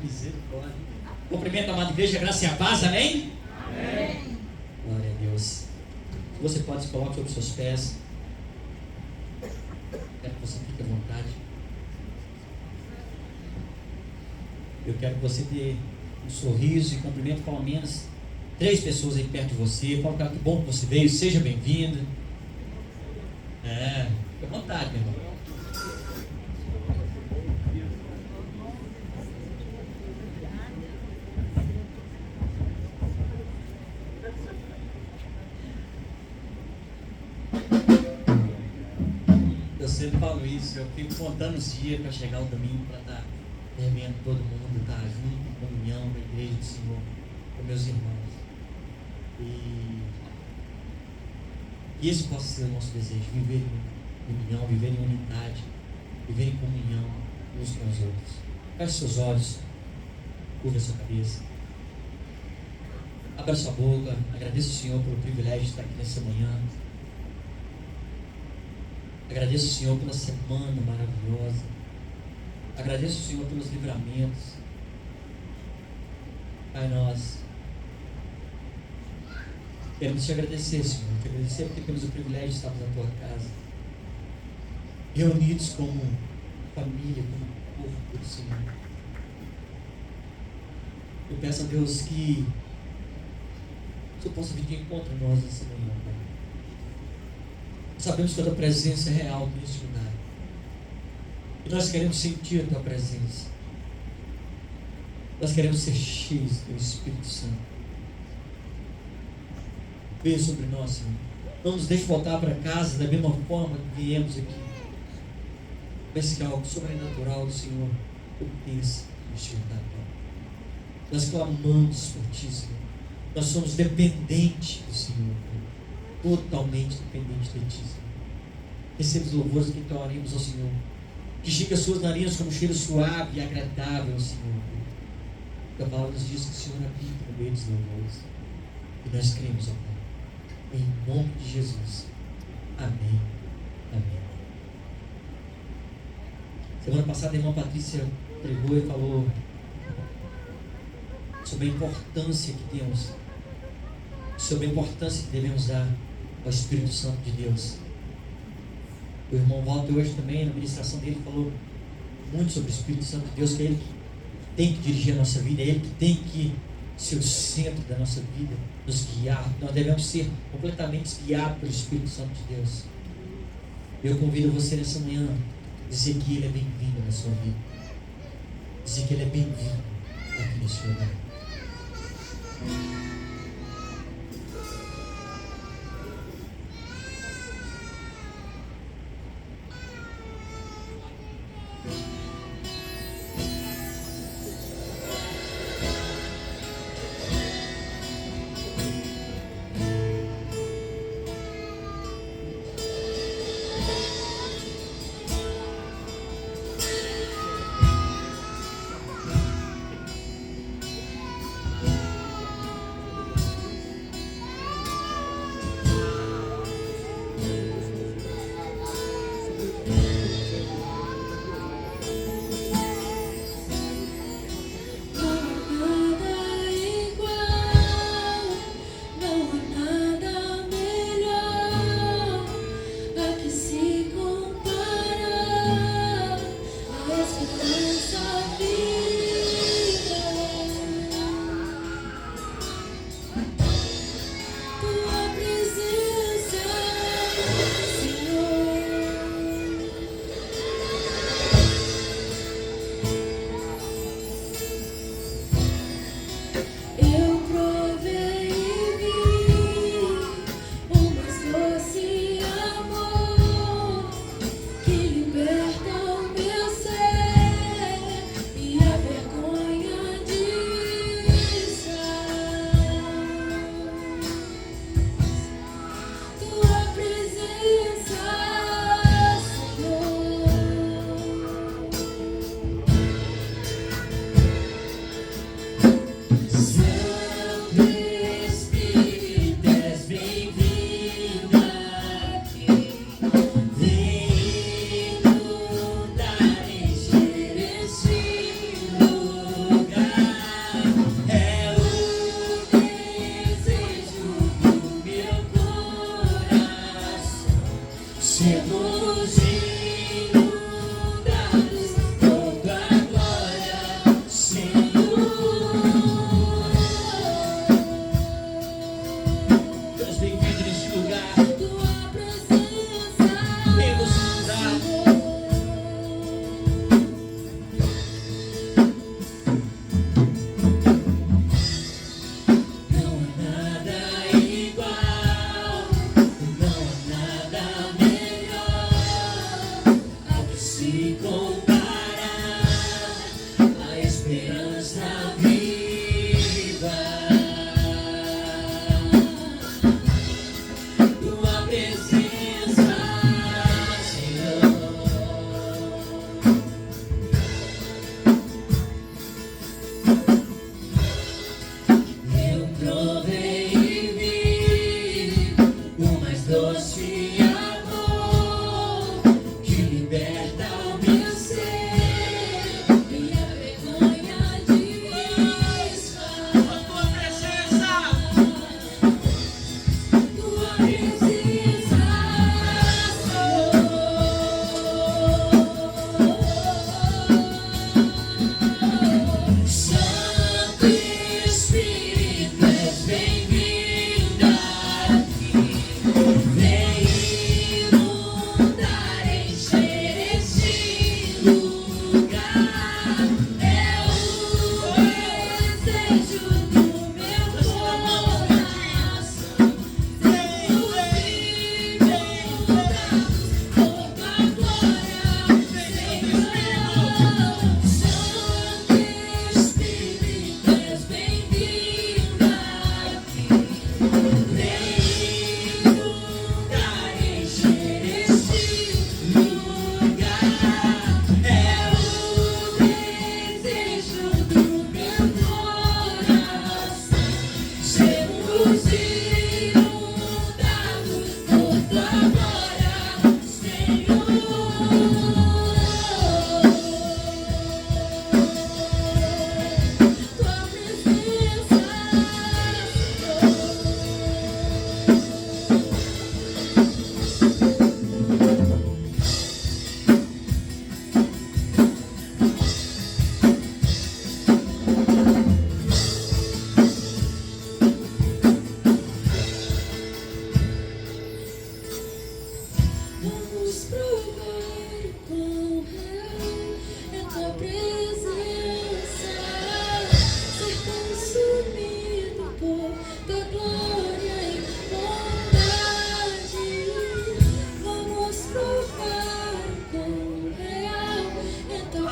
Misericórdia. Cumprimento a amada igreja, graça e a paz, amém? Amém. Glória a Deus. Você pode se colocar sobre os seus pés. Quero que você fique à vontade. Eu quero que você dê um sorriso e cumprimento pelo menos 3 pessoas aí perto de você. Fala, cara, que bom que você veio, seja bem-vindo. Fique à vontade, meu irmão. Eu sempre falo isso, eu fico contando os dias para chegar o domingo, para estar revendo todo mundo, estar junto, em comunhão com a igreja do Senhor, com meus irmãos. E esse possa ser o nosso desejo, viver em união, viver em unidade, viver em comunhão uns com os outros. Feche seus olhos, curva a sua cabeça, abra sua boca, agradeça o Senhor pelo privilégio de estar aqui nessa manhã. Agradeço o Senhor pela semana maravilhosa. Agradeço o Senhor pelos livramentos. Pai, nós queremos te agradecer, Senhor. Te agradecer porque temos o privilégio de estarmos na tua casa, reunidos como família, como corpo do Senhor. Eu peço a Deus que o Senhor possa vir de encontro a nós nessa manhã, Pai. Sabemos que a tua presença é real neste lugar. E nós queremos sentir a tua presença. Nós queremos ser cheios do teu Espírito Santo. Venha sobre nós, Senhor. Não nos deixe voltar para casa da mesma forma que viemos aqui. Mas que algo sobrenatural do Senhor aconteça neste lugar, Pai. Nós clamamos por ti, Senhor. Nós somos dependentes do Senhor, Pai. Totalmente dependente de ti, Senhor. Receba os louvores que oremos ao Senhor. Que chegue as suas narinas como um cheiro suave e agradável ao Senhor. A palavra nos diz que o Senhor habita no meio dos louvores. E nós cremos, ó Pai. Em nome de Jesus. Amém. Amém. Semana passada a irmã Patrícia pregou e falou sobre a importância que temos, sobre a importância que devemos dar ao Espírito Santo de Deus. O irmão Walter hoje também, na ministração dele, falou muito sobre o Espírito Santo de Deus, que é Ele que tem que dirigir a nossa vida, é Ele que tem que ser o centro da nossa vida, nos guiar. Nós devemos ser completamente guiados pelo Espírito Santo de Deus. Eu convido você nessa manhã a dizer que Ele é bem-vindo na sua vida, dizer que Ele é bem-vindo aqui nesse lugar.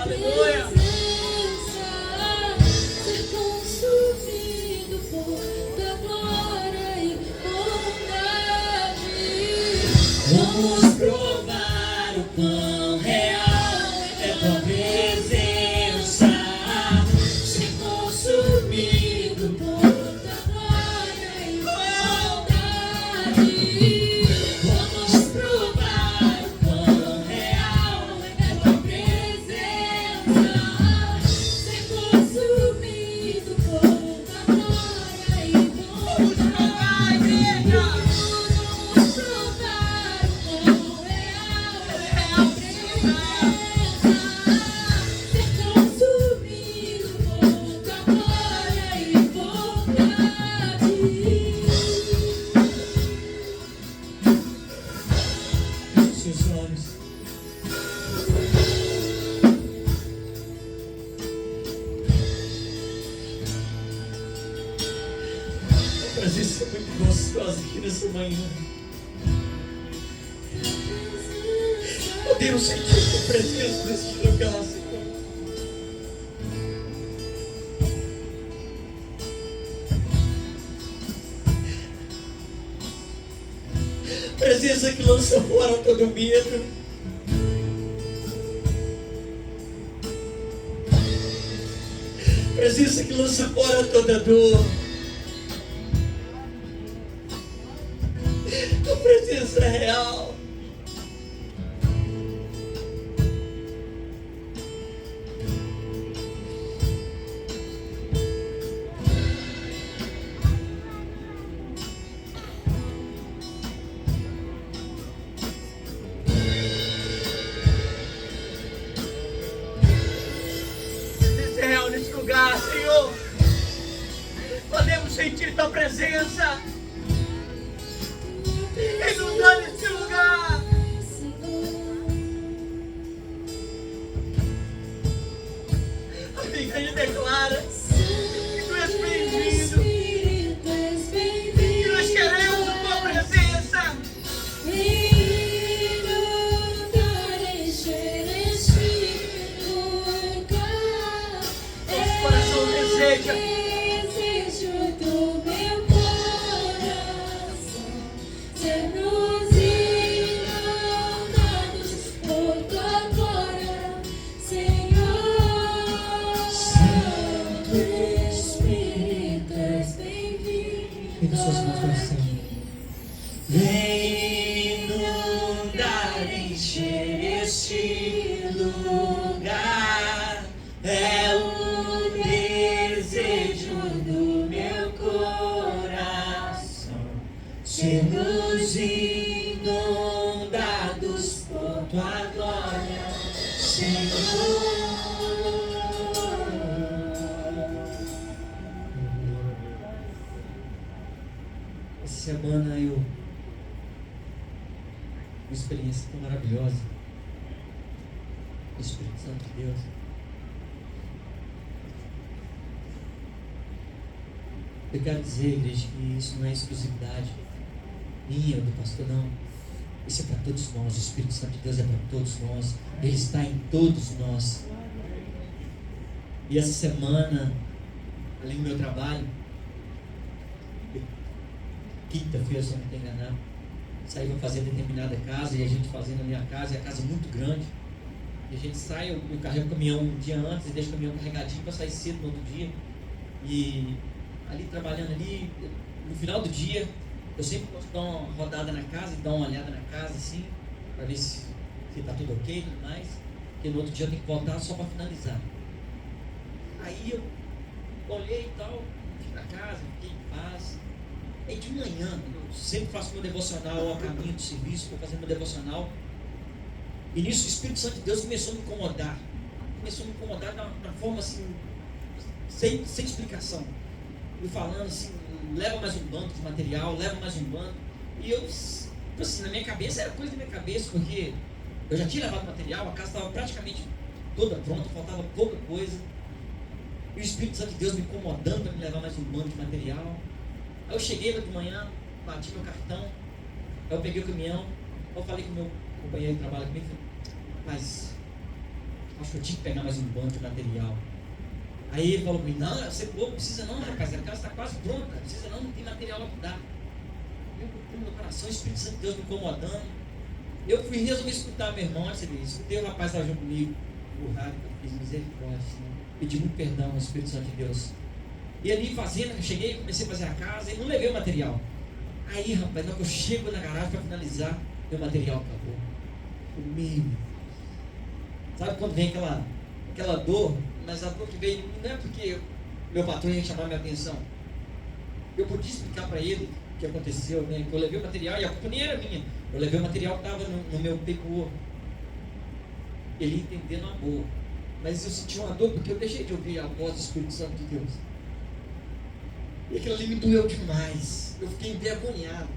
Aleluia. Ser consumido por tua glória e bondade. Vamos provar o quão real é tua presença. Ser consumido por Tua glória e bondade. Vamos provar o quão real é tua presença. Ser consumido por tua glória e Vamos bondade. provar, igreja. Vamos provar o quão real é a presença. Ser consumido por tua glória e bondade. Seus olhos. A presença é muito gostosa aqui nessa manhã. Podemos sentir a tua presença neste lugar, Senhor. Presença que lança fora todo medo. Presença que lança fora toda dor. Tua presença é real. Presença é real nesse lugar, Senhor. Podemos sentir tua presença inundando esse lugar. A igreja declara que tu és bem-vindo, que nós queremos a tua presença. Nosso coração deseja. Desejo do meu coração ser nos inundados por tua glória, Senhor. Santo Espírito, és bem-vindo aqui. Vem inundar, encher este lugar. É o desejo do meu coração. Sermos inundados por tua glória, Senhor. Essa semana eu uma experiência tão maravilhosa. O Espírito Santo de Deus. Eu quero dizer, igreja, que isso não é exclusividade minha ou do pastor, não. Isso é para todos nós. O Espírito Santo de Deus é para todos nós. Ele está em todos nós. E essa semana, além do meu trabalho, quinta-feira, se eu não me engano, saí para fazer determinada casa, e a gente fazendo a minha casa, e a casa é muito grande. E a gente sai, eu carrego o caminhão um dia antes e deixo o caminhão carregadinho para sair cedo no outro dia. E ali trabalhando ali, no final do dia, eu sempre gosto de dar uma rodada na casa e dar uma olhada na casa assim, para ver se está tudo ok e tudo mais. Porque no outro dia eu tenho que voltar só para finalizar. Aí eu olhei e tal, fui para casa, fiquei em paz. Aí de manhã, eu sempre faço meu devocional ao caminho do serviço, estou fazendo meu devocional. E nisso o Espírito Santo de Deus começou a me incomodar. Começou a me incomodar de uma forma assim, sem explicação. Me falando assim, leva mais um banco de material, leva mais um banco. E eu, assim, na minha cabeça, era coisa da minha cabeça, porque eu já tinha levado material, a casa estava praticamente toda pronta, faltava pouca coisa. E o Espírito Santo de Deus me incomodando para me levar mais um banco de material. Aí eu cheguei lá de manhã, bati meu cartão, aí eu peguei o caminhão, eu falei com o meu companheiro que trabalha comigo, mas Acho que eu tinha que pegar mais um banco de material. Aí ele falou para mim, não, você não precisa não, rapaz, a casa está quase pronta, não precisa não tem material lá para dar. Eu meu coração, o Espírito Santo de Deus me incomodando. Eu fui resolver escutar meu irmão, você vê, escutei o rapaz estava junto comigo, o rádio, eu fiz misericórdia, pedi muito perdão ao Espírito Santo de Deus. E ali fazendo, eu cheguei, comecei a fazer a casa e não levei o material. Aí, rapaz, na hora que eu chego na garagem para finalizar, meu material acabou. O meio. Sabe quando vem aquela dor? Mas a dor que veio não é porque meu patrão ia chamar minha atenção. Eu podia explicar para ele o que aconteceu, né? Que eu levei o material e a culpa nem era minha. Eu levei o material que estava no meu PPO. Ele entendendo a boa. Mas eu senti uma dor porque eu deixei de ouvir a voz do Espírito Santo de Deus. E aquilo ali me doeu demais. Eu fiquei envergonhado.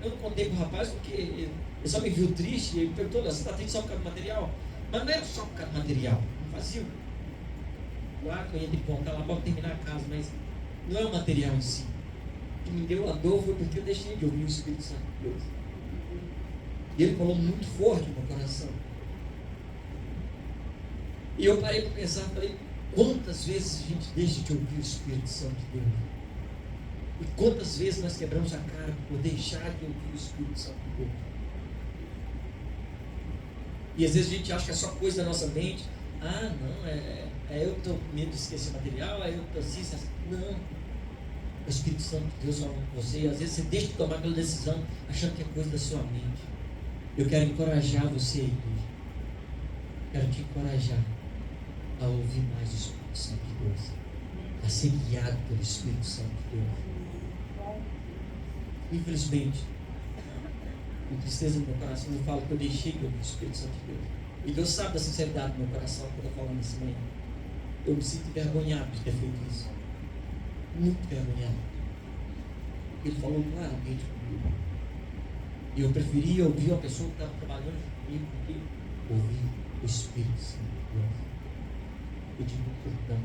Eu não contei para o rapaz porque ele só me viu triste e ele perguntou, você está triste só por causa do material? Mas não era só por causa do material. Não fazia. Claro que eu ia ter que voltar lá para terminar a casa, mas não é o material em si. O que me deu a dor foi porque eu deixei de ouvir o Espírito Santo de Deus. E ele falou muito forte no meu coração. E eu parei para pensar, falei, quantas vezes a gente deixa de ouvir o Espírito Santo de Deus? E quantas vezes nós quebramos a cara por deixar de ouvir o Espírito Santo de Deus? E às vezes a gente acha que é só coisa da nossa mente. Ah, não, é eu que estou com medo de esquecer material, é eu que estou assim. Não. O Espírito Santo de Deus fala com você. E às vezes você deixa de tomar aquela decisão achando que é coisa da sua mente. Eu quero encorajar você, igreja. Quero te encorajar a ouvir mais o Espírito Santo de Deus, a ser guiado pelo Espírito Santo de Deus. Infelizmente, com tristeza no meu coração, eu falo que eu deixei de ouvir o Espírito Santo de Deus. E Deus sabe da sinceridade do meu coração que eu estou falando nesse manhã. Eu me sinto envergonhado de ter feito isso. Muito envergonhado. Ele falou claramente comigo. E eu preferia ouvir uma pessoa que estava trabalhando comigo do que ouvir o Espírito Santo de Deus. Eu digo perdão.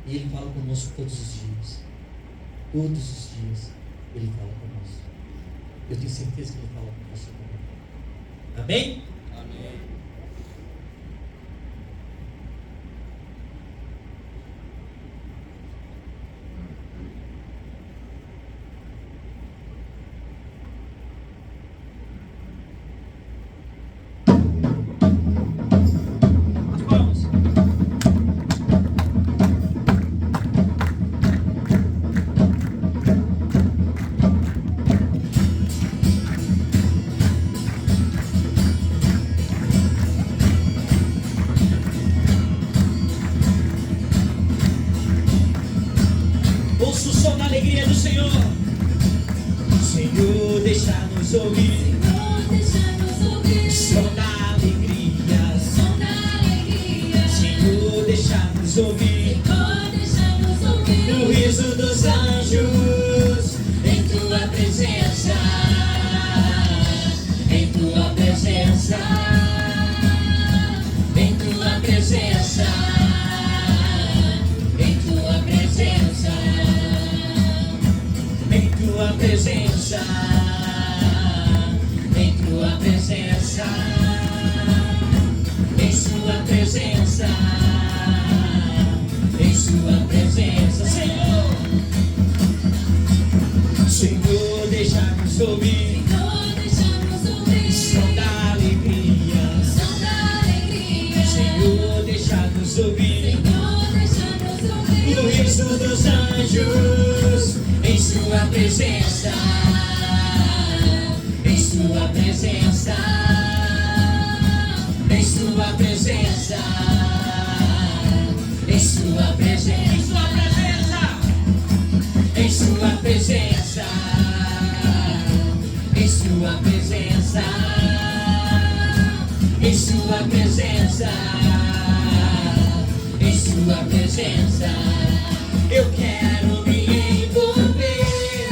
E Ele fala conosco todos os dias. Todos os dias Ele fala conosco. Eu tenho certeza que Ele fala com você também. Amém? Amém. Ouça o som da alegria do Senhor. Senhor, deixa-nos ouvir. Senhor, deixa-nos ouvir. Som da alegria. Som da alegria. Senhor, deixa-nos ouvir. Senhor, deixa-nos ouvir. O riso dos anjos Em tua presença. Em tua presença. Em tua presença. Em tua presença. em tua presença. Em tua presença. Em sua presença. Em sua presença. Senhor. Senhor, deixa-nos ouvir. Senhor, deixa-nos ouvir. Som da alegria. Som da alegria. Senhor, deixa-nos ouvir. Senhor, deixa-nos ouvir. O riso dos anjos em sua presença. Em sua presença. Em sua presença. Em sua presença. Em sua presença. Em sua presença. Em sua presença. Em sua presença. Eu quero me envolver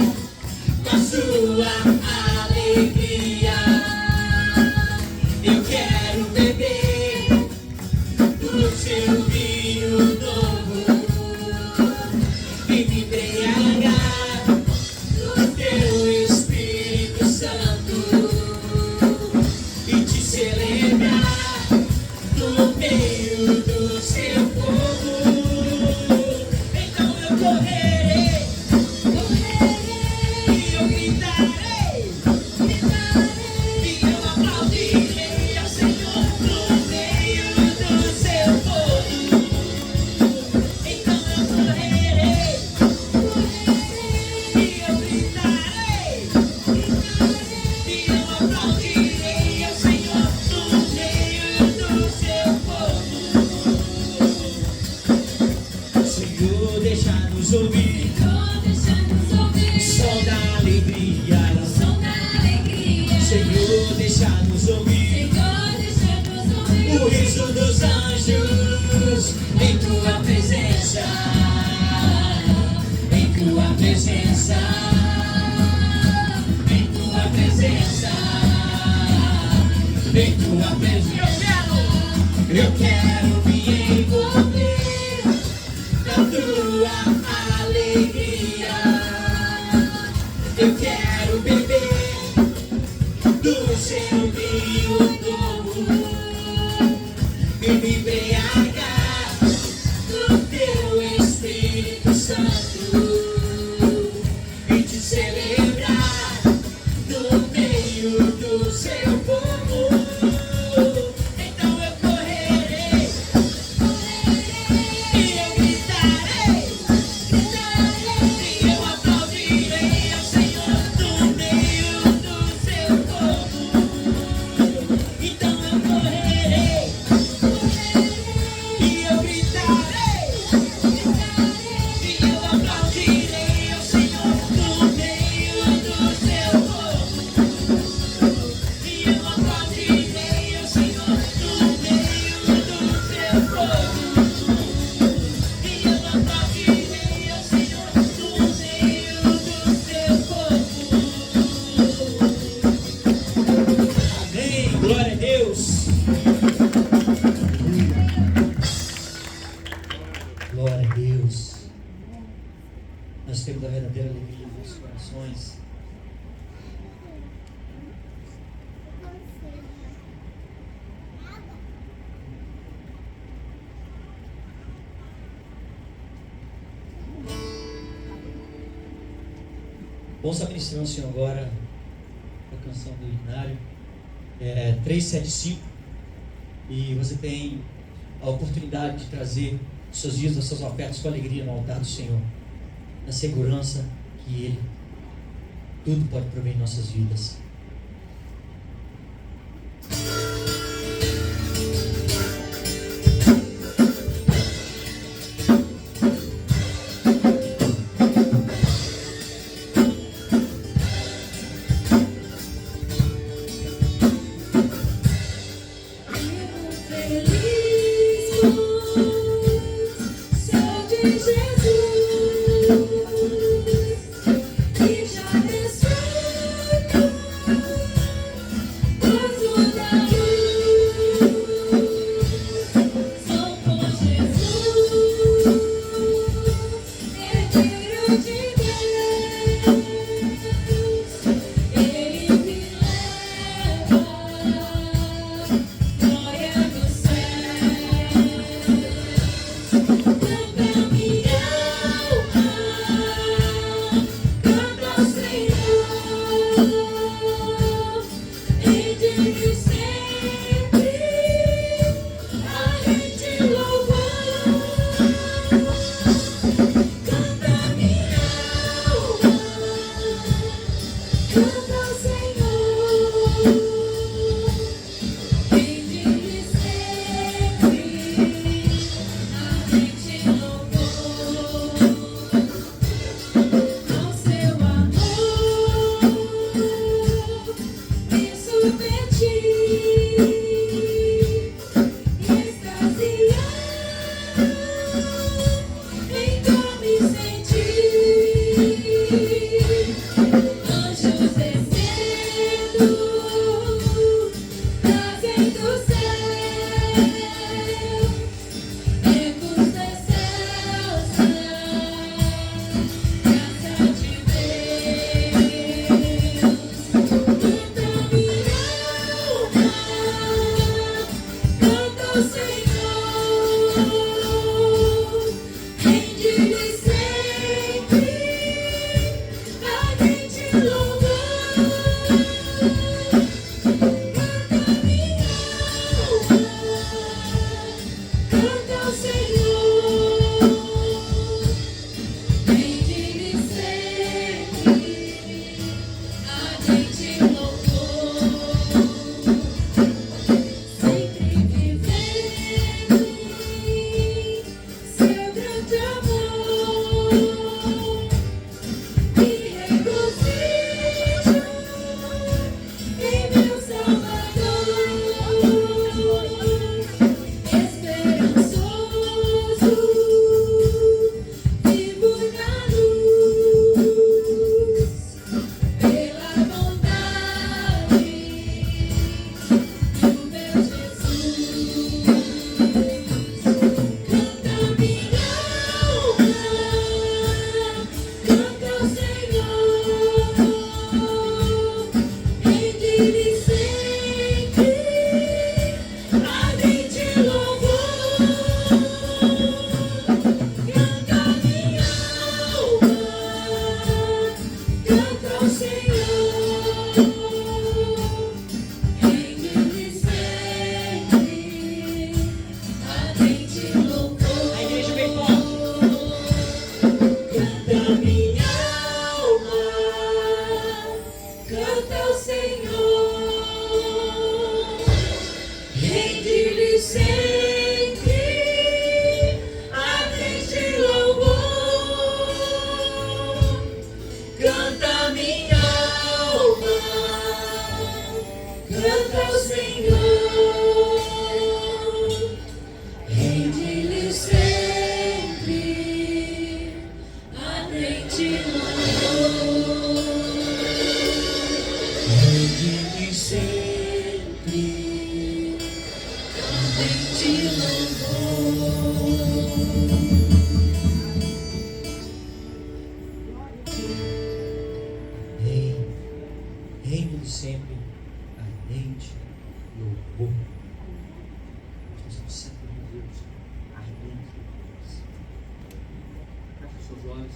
com a sua alegria. Eu quero beber do seu vinho novo e me embriagar do teu Espírito Santo e te celebrar no presença, em tua presença, em tua presença, em tua presença. Eu quero me envolver na tua alegria. Eu quero beber do seu vinho novo e me embriagar do teu Espírito Santo e te celebrar no meio do seu povo. Então eu correrei e eu gritarei e eu aplaudirei ao Senhor no meio do seu povo. Então eu correrei e eu gritarei e eu aplaudirei ao Senhor no meio do seu povo. E eu aplaudirei ao Senhor no meio do seu povo. E eu aplaudirei ao Senhor no meio do seu povo. Amém, glória a Deus. Glória a Deus. Nós temos a verdadeira alegria nos nossos corações. Vamos ministrar ao Senhor agora a canção do Inário 375. E você tem a oportunidade de trazer os seus dias, as suas ofertas com alegria no altar do Senhor, na segurança que Ele tudo pode prover em nossas vidas. Sou de Jesus, que já desfruto gozo da luz. Sou com Jesus, herdeiro de Deus. Ele me leva, glória no céu. Canta minha alma, canta ao Senhor, e diz sempre a gente louvor. Canta minha alma, canta ao Senhor, e diz sempre a gente louvor. Ao seu amor me submeti e extasiado então me senti. Anjos descendo, trazendo céu, ecos excelsos, graça de Deus. Canta minha alma, canta ao Senhor, rende-lhe sempre a gente louvor. Canta minha alma, canta ao Senhor, rende-lhe sempre a gente louvor. Sempre vivendo olhos.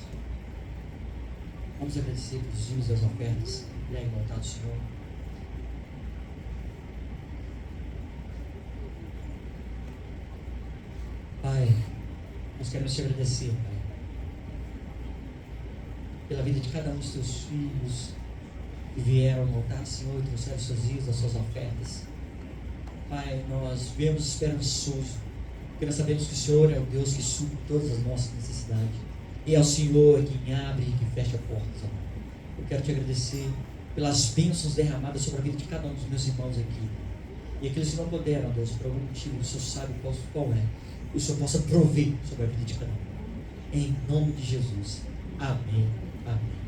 Vamos agradecer pelos dízimos das ofertas. Leg voltar do Senhor. Pai, nós queremos te agradecer, Pai, pela vida de cada um dos teus filhos que vieram ao altar, Senhor, e trouxeram seus dízimos, as suas ofertas. Pai, nós viemos esperançoso, porque nós sabemos que o Senhor é o Deus que supre todas as nossas necessidades. E é o Senhor quem abre e que fecha portas, amor. Eu quero te agradecer pelas bênçãos derramadas sobre a vida de cada um dos meus irmãos aqui. E aqueles que não puderam, Deus, por algum motivo, o Senhor sabe qual é. O Senhor possa prover sobre a vida de cada um. Em nome de Jesus. Amém. Amém.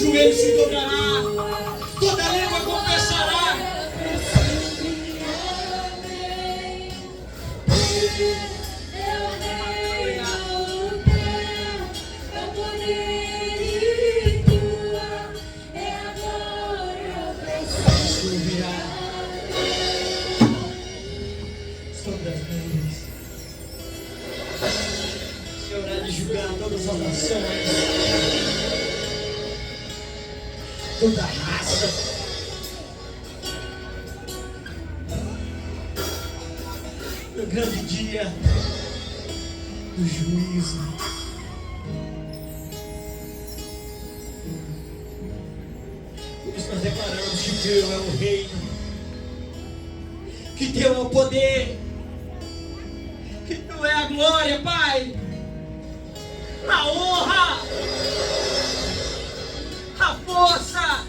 joelho se dobrará, toda língua confessará. Sobre as nuvens, Senhor há de julgar todas as nações, toda raça. No grande dia do juízo, por isso nós declaramos que Teu é o reino, que Teu é o poder, que Tu é a glória, Pai, a honra, a força.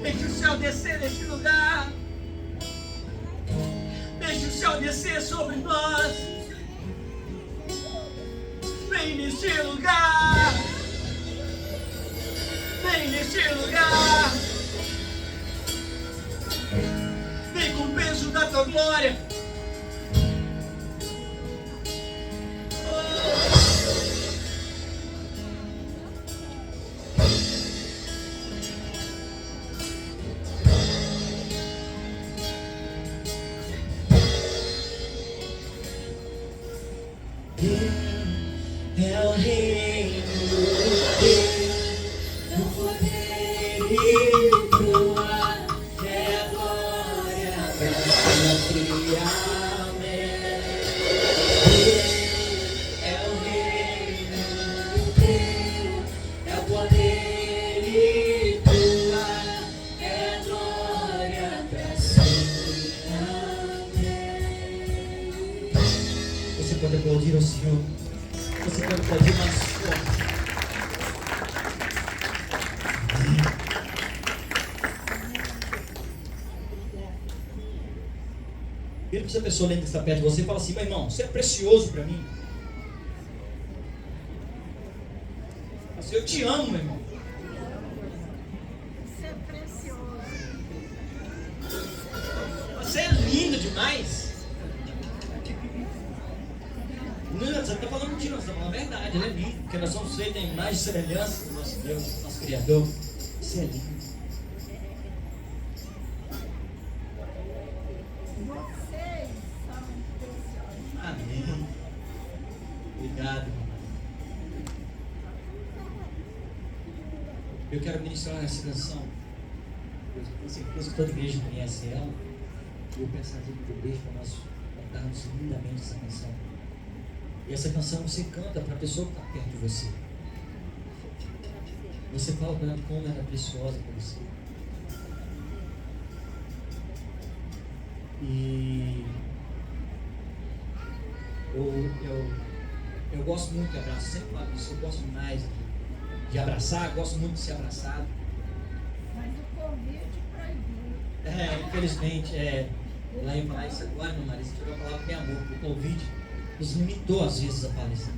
Deixe o céu descer neste lugar, deixe o céu descer sobre nós. Vem neste lugar, vem neste lugar, vem com o peso da Tua glória. É o reino, o poder e tua é a glória para sempre. Amém. É o reino teu, é o poder e tua é a glória para sempre. Amém. Você pode aplaudir ao Senhor. Você pode aplaudir mais forte. Vira para essa pessoa lendo que está perto de você e fala assim: meu irmão, você é precioso para mim. Assim, eu te amo, meu irmão. Você é precioso. Você é lindo demais. Não, você não está falando mentira, você está falando a verdade. Ele é lindo, porque nós somos feitos em imagem e semelhança do nosso Deus, nosso Criador. Você é lindo. Vocês são preciosos. Amém. Obrigado, mamãe. Eu quero ministrar essa canção. Eu tenho certeza que toda igreja conhece ela. E eu peço a ajuda da igreja para nós cantarmos lindamente essa canção. E essa canção você canta para a pessoa que está perto de você. Você fala para ela como ela é preciosa para você. E eu gosto muito de abraçar, sempre falo isso, eu gosto mais de abraçar, gosto muito de ser abraçado. Mas o convite proibido. Infelizmente, lá ia falar isso agora, meu marido, você chegou a falar com meu amor, porque o Covid nos limitou às vezes a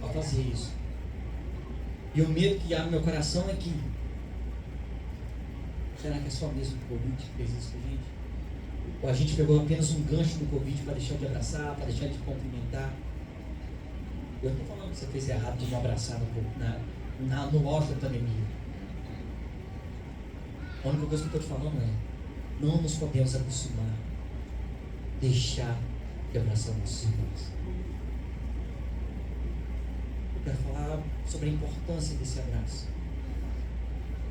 fazer isso. E o medo que há no meu coração é que, será que é só mesmo o Covid que fez isso com a gente? Ou a gente pegou apenas um gancho do Covid para deixar de abraçar, para deixar de cumprimentar? Eu não estou falando que você fez errado de não abraçar no auge da pandemia. A única coisa que eu estou te falando é: não nos podemos acostumar a deixar de abraçar nossos irmãos. Eu quero falar sobre a importância desse abraço.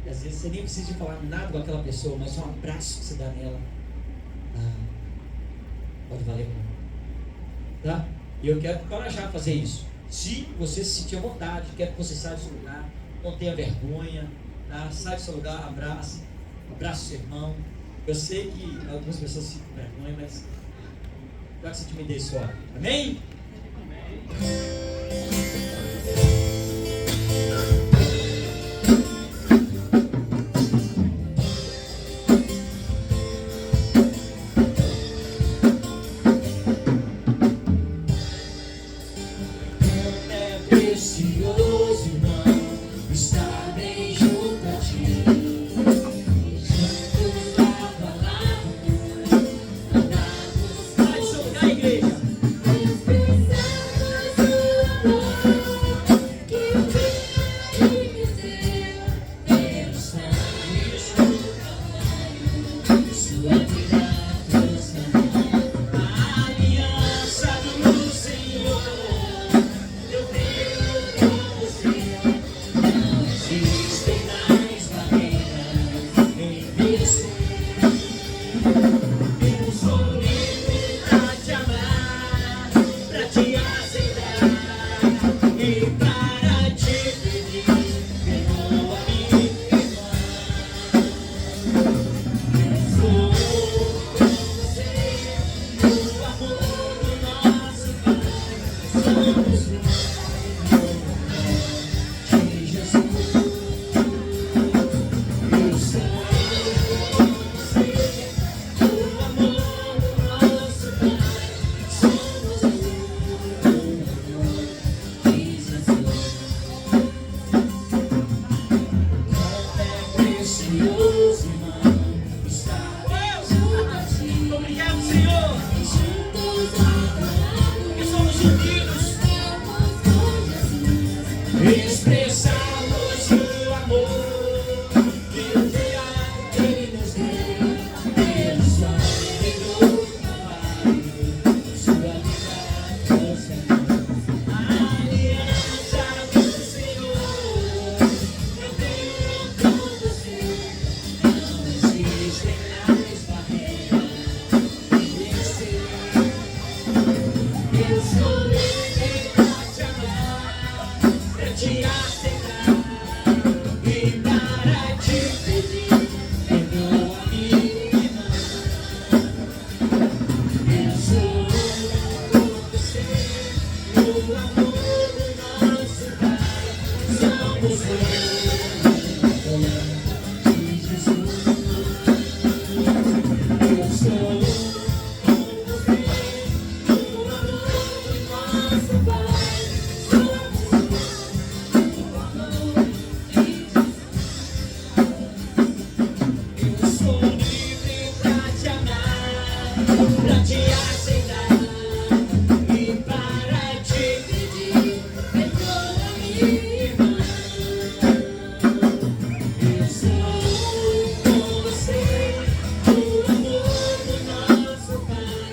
E às vezes você nem precisa de falar nada com aquela pessoa, mas um abraço que você dá nela pode valer muito. Tá? E eu quero te encorajar a fazer isso. Se você se sentir à vontade, quero que você saia do seu lugar, não tenha vergonha, tá? Sai do seu lugar, abraça o seu irmão. Eu sei que algumas pessoas ficam com vergonha, mas não que você timidez fora. Amém? É precioso Eu sou livre pra te amar, pra te aceitar e para te pedir. Perdoa-me, irmã. Eu sou com você, no amor do nosso Pai. Somos um de Jesus. Eu sou com você, no amor do nosso Pai. Somos um de Jesus. Como é precioso, irmão, estar junto a ti. Obrigado, Senhor. Juntos adorando, que somos unidos. Expressarmos o amor que um dia Ele nos deu. Pelo sangue do Calvário, sua vida trouxe a nós. A aliança do Senhor, eu tenho com você. Não existem mais barreiras de vencer. Eu sou livre pra te amar, pra te aceitar e para te pedir. Perdoa-me, irmã. Eu sou com você, no amor do nosso Pai. Somos um de Jesus. Eu sou com você, no amor do nosso Pai. Somos um no amor de Jesus. Eu sou livre pra te amar, pra te aceitar e para te pedir. Perdoa-me, irmã. Eu sou com você, no amor do nosso Pai.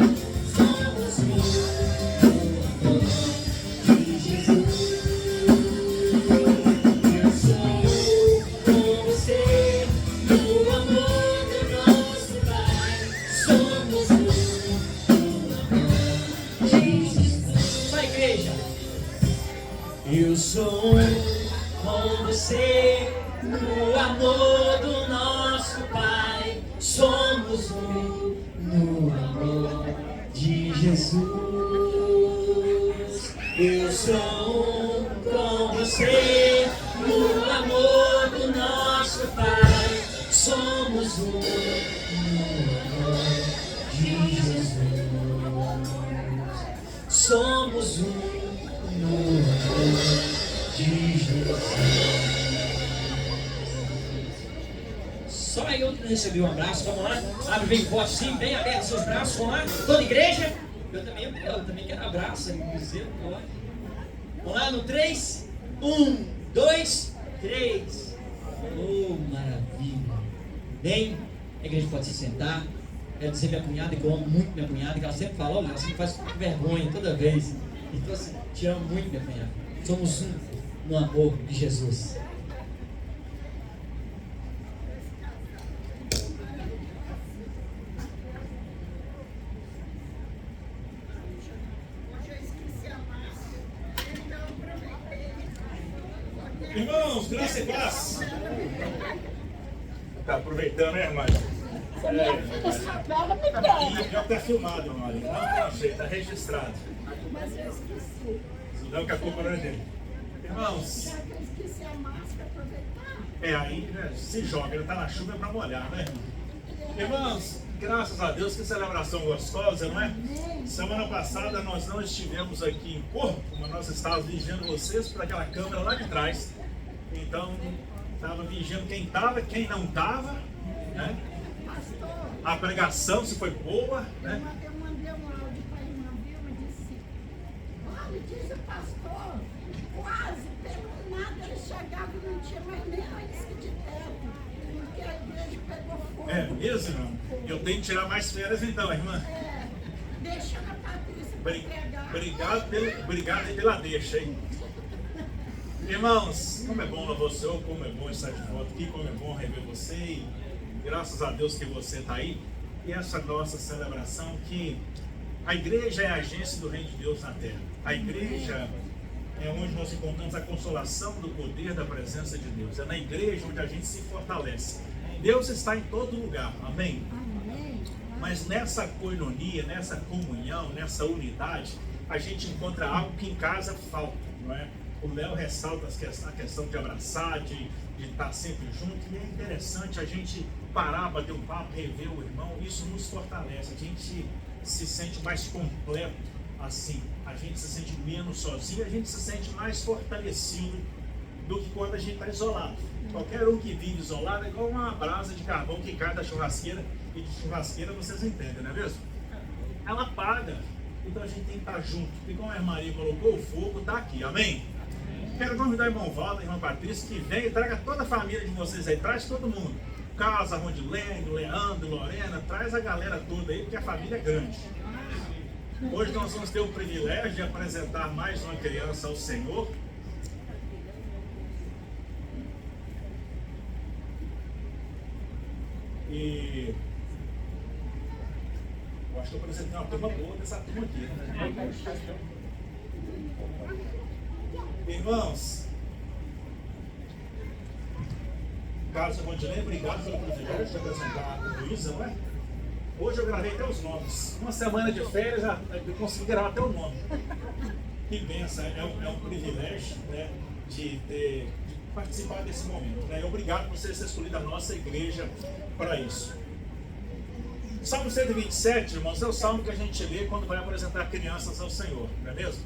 Somos um no amor de Jesus. Eu sou com você, no amor do nosso Pai. Somos um no amor de Jesus. Só a igreja. Eu sou com você, no amor do nosso Pai. Somos um no amor de Jesus. Eu sou com você, no amor do nosso Pai. Somos um no amor de Jesus. Somos um no amor de Jesus. Só eu que não recebi um abraço, vamos lá. Abre bem forte, sim, bem aberto seus braços, vamos lá. Toda a igreja. Eu também quero abraço, dizer, pode. Vamos lá no 3. 1, 2, 3. Oh, maravilha. Bem, a igreja pode se sentar. Quero dizer minha cunhada, que eu amo muito minha cunhada, que ela sempre fala, olha, você me faz vergonha toda vez. Então assim, te amo muito, minha cunhada. Somos um no amor de Jesus. Hoje eu esqueci a máscara. Então eu aproveitei. Irmãos, graça e paz. Tá aproveitando, né, irmã? Minha filha só pega me pega. Já tá filmado, irmão. Não tem jeito, tá registrado. Mas eu esqueci. Não que a culpa não é dele. Irmãos, Já que eu esqueci a máscara, aproveitar. aí, né, se joga, ele tá na chuva é pra molhar, né, irmão? Irmãos, graças a Deus, que celebração gostosa, não é? Semana passada nós não estivemos aqui em corpo, mas nós estávamos vigiando vocês por aquela câmera lá de trás. Então, estava vigiando quem estava, quem não estava, né? Pastor, A pregação, se foi boa, né? eu mandei um áudio para a irmã Vilma e disse: olha, diz o pastor, quase, pelo nada ele chegava e não tinha mais nem a isca de teto, porque a igreja pegou fogo. É mesmo, irmão? Eu tenho que tirar mais férias então, irmã. É, deixando a Patrícia para pregar. Obrigado aí pela deixa, hein? Irmãos, como é bom ver você, ou como é bom estar de volta aqui, como é bom rever você. graças a Deus que você está aí. E essa nossa celebração que a igreja é a agência do reino de Deus na terra. A igreja é onde nós encontramos a consolação do poder da presença de Deus. É na igreja onde a gente se fortalece. Deus está em todo lugar, amém? Mas nessa koinonia, nessa comunhão, nessa unidade, a gente encontra algo que em casa falta, não é? O Léo ressalta a questão de abraçar, de estar sempre junto, e é interessante a gente parar, bater um papo, rever o irmão, isso nos fortalece, a gente se sente mais completo assim, a gente se sente menos sozinho, a gente se sente mais fortalecido do que quando a gente está isolado. Qualquer um que vive isolado é igual uma brasa de carvão que cai da churrasqueira, e de churrasqueira vocês entendem, não é mesmo? Ela apaga, então a gente tem que estar junto, e como a irmã Maria colocou, o fogo está aqui, amém? Quero convidar o irmão Valdo, a irmã Patrícia, que vem e traga toda a família de vocês aí, traz todo mundo. Casa, Rondilene, Leandro, Lorena, traz a galera toda aí, porque a família é grande. Hoje nós vamos ter o privilégio de apresentar mais uma criança ao Senhor. E eu acho que eu apresentei uma turma boa dessa turma aqui, né? Irmãos, Carlos e Rondilene, obrigado pelo privilégio de apresentar a Luísa, não é? Hoje eu gravei até os nomes. Uma semana de férias, eu consegui gravar até o nome. Que benção, é um privilégio, né, de participar desse momento. Né? Obrigado por vocês terem escolhido a nossa igreja para isso. Salmo 127, irmãos, é o salmo que a gente lê quando vai apresentar crianças ao Senhor, não é mesmo?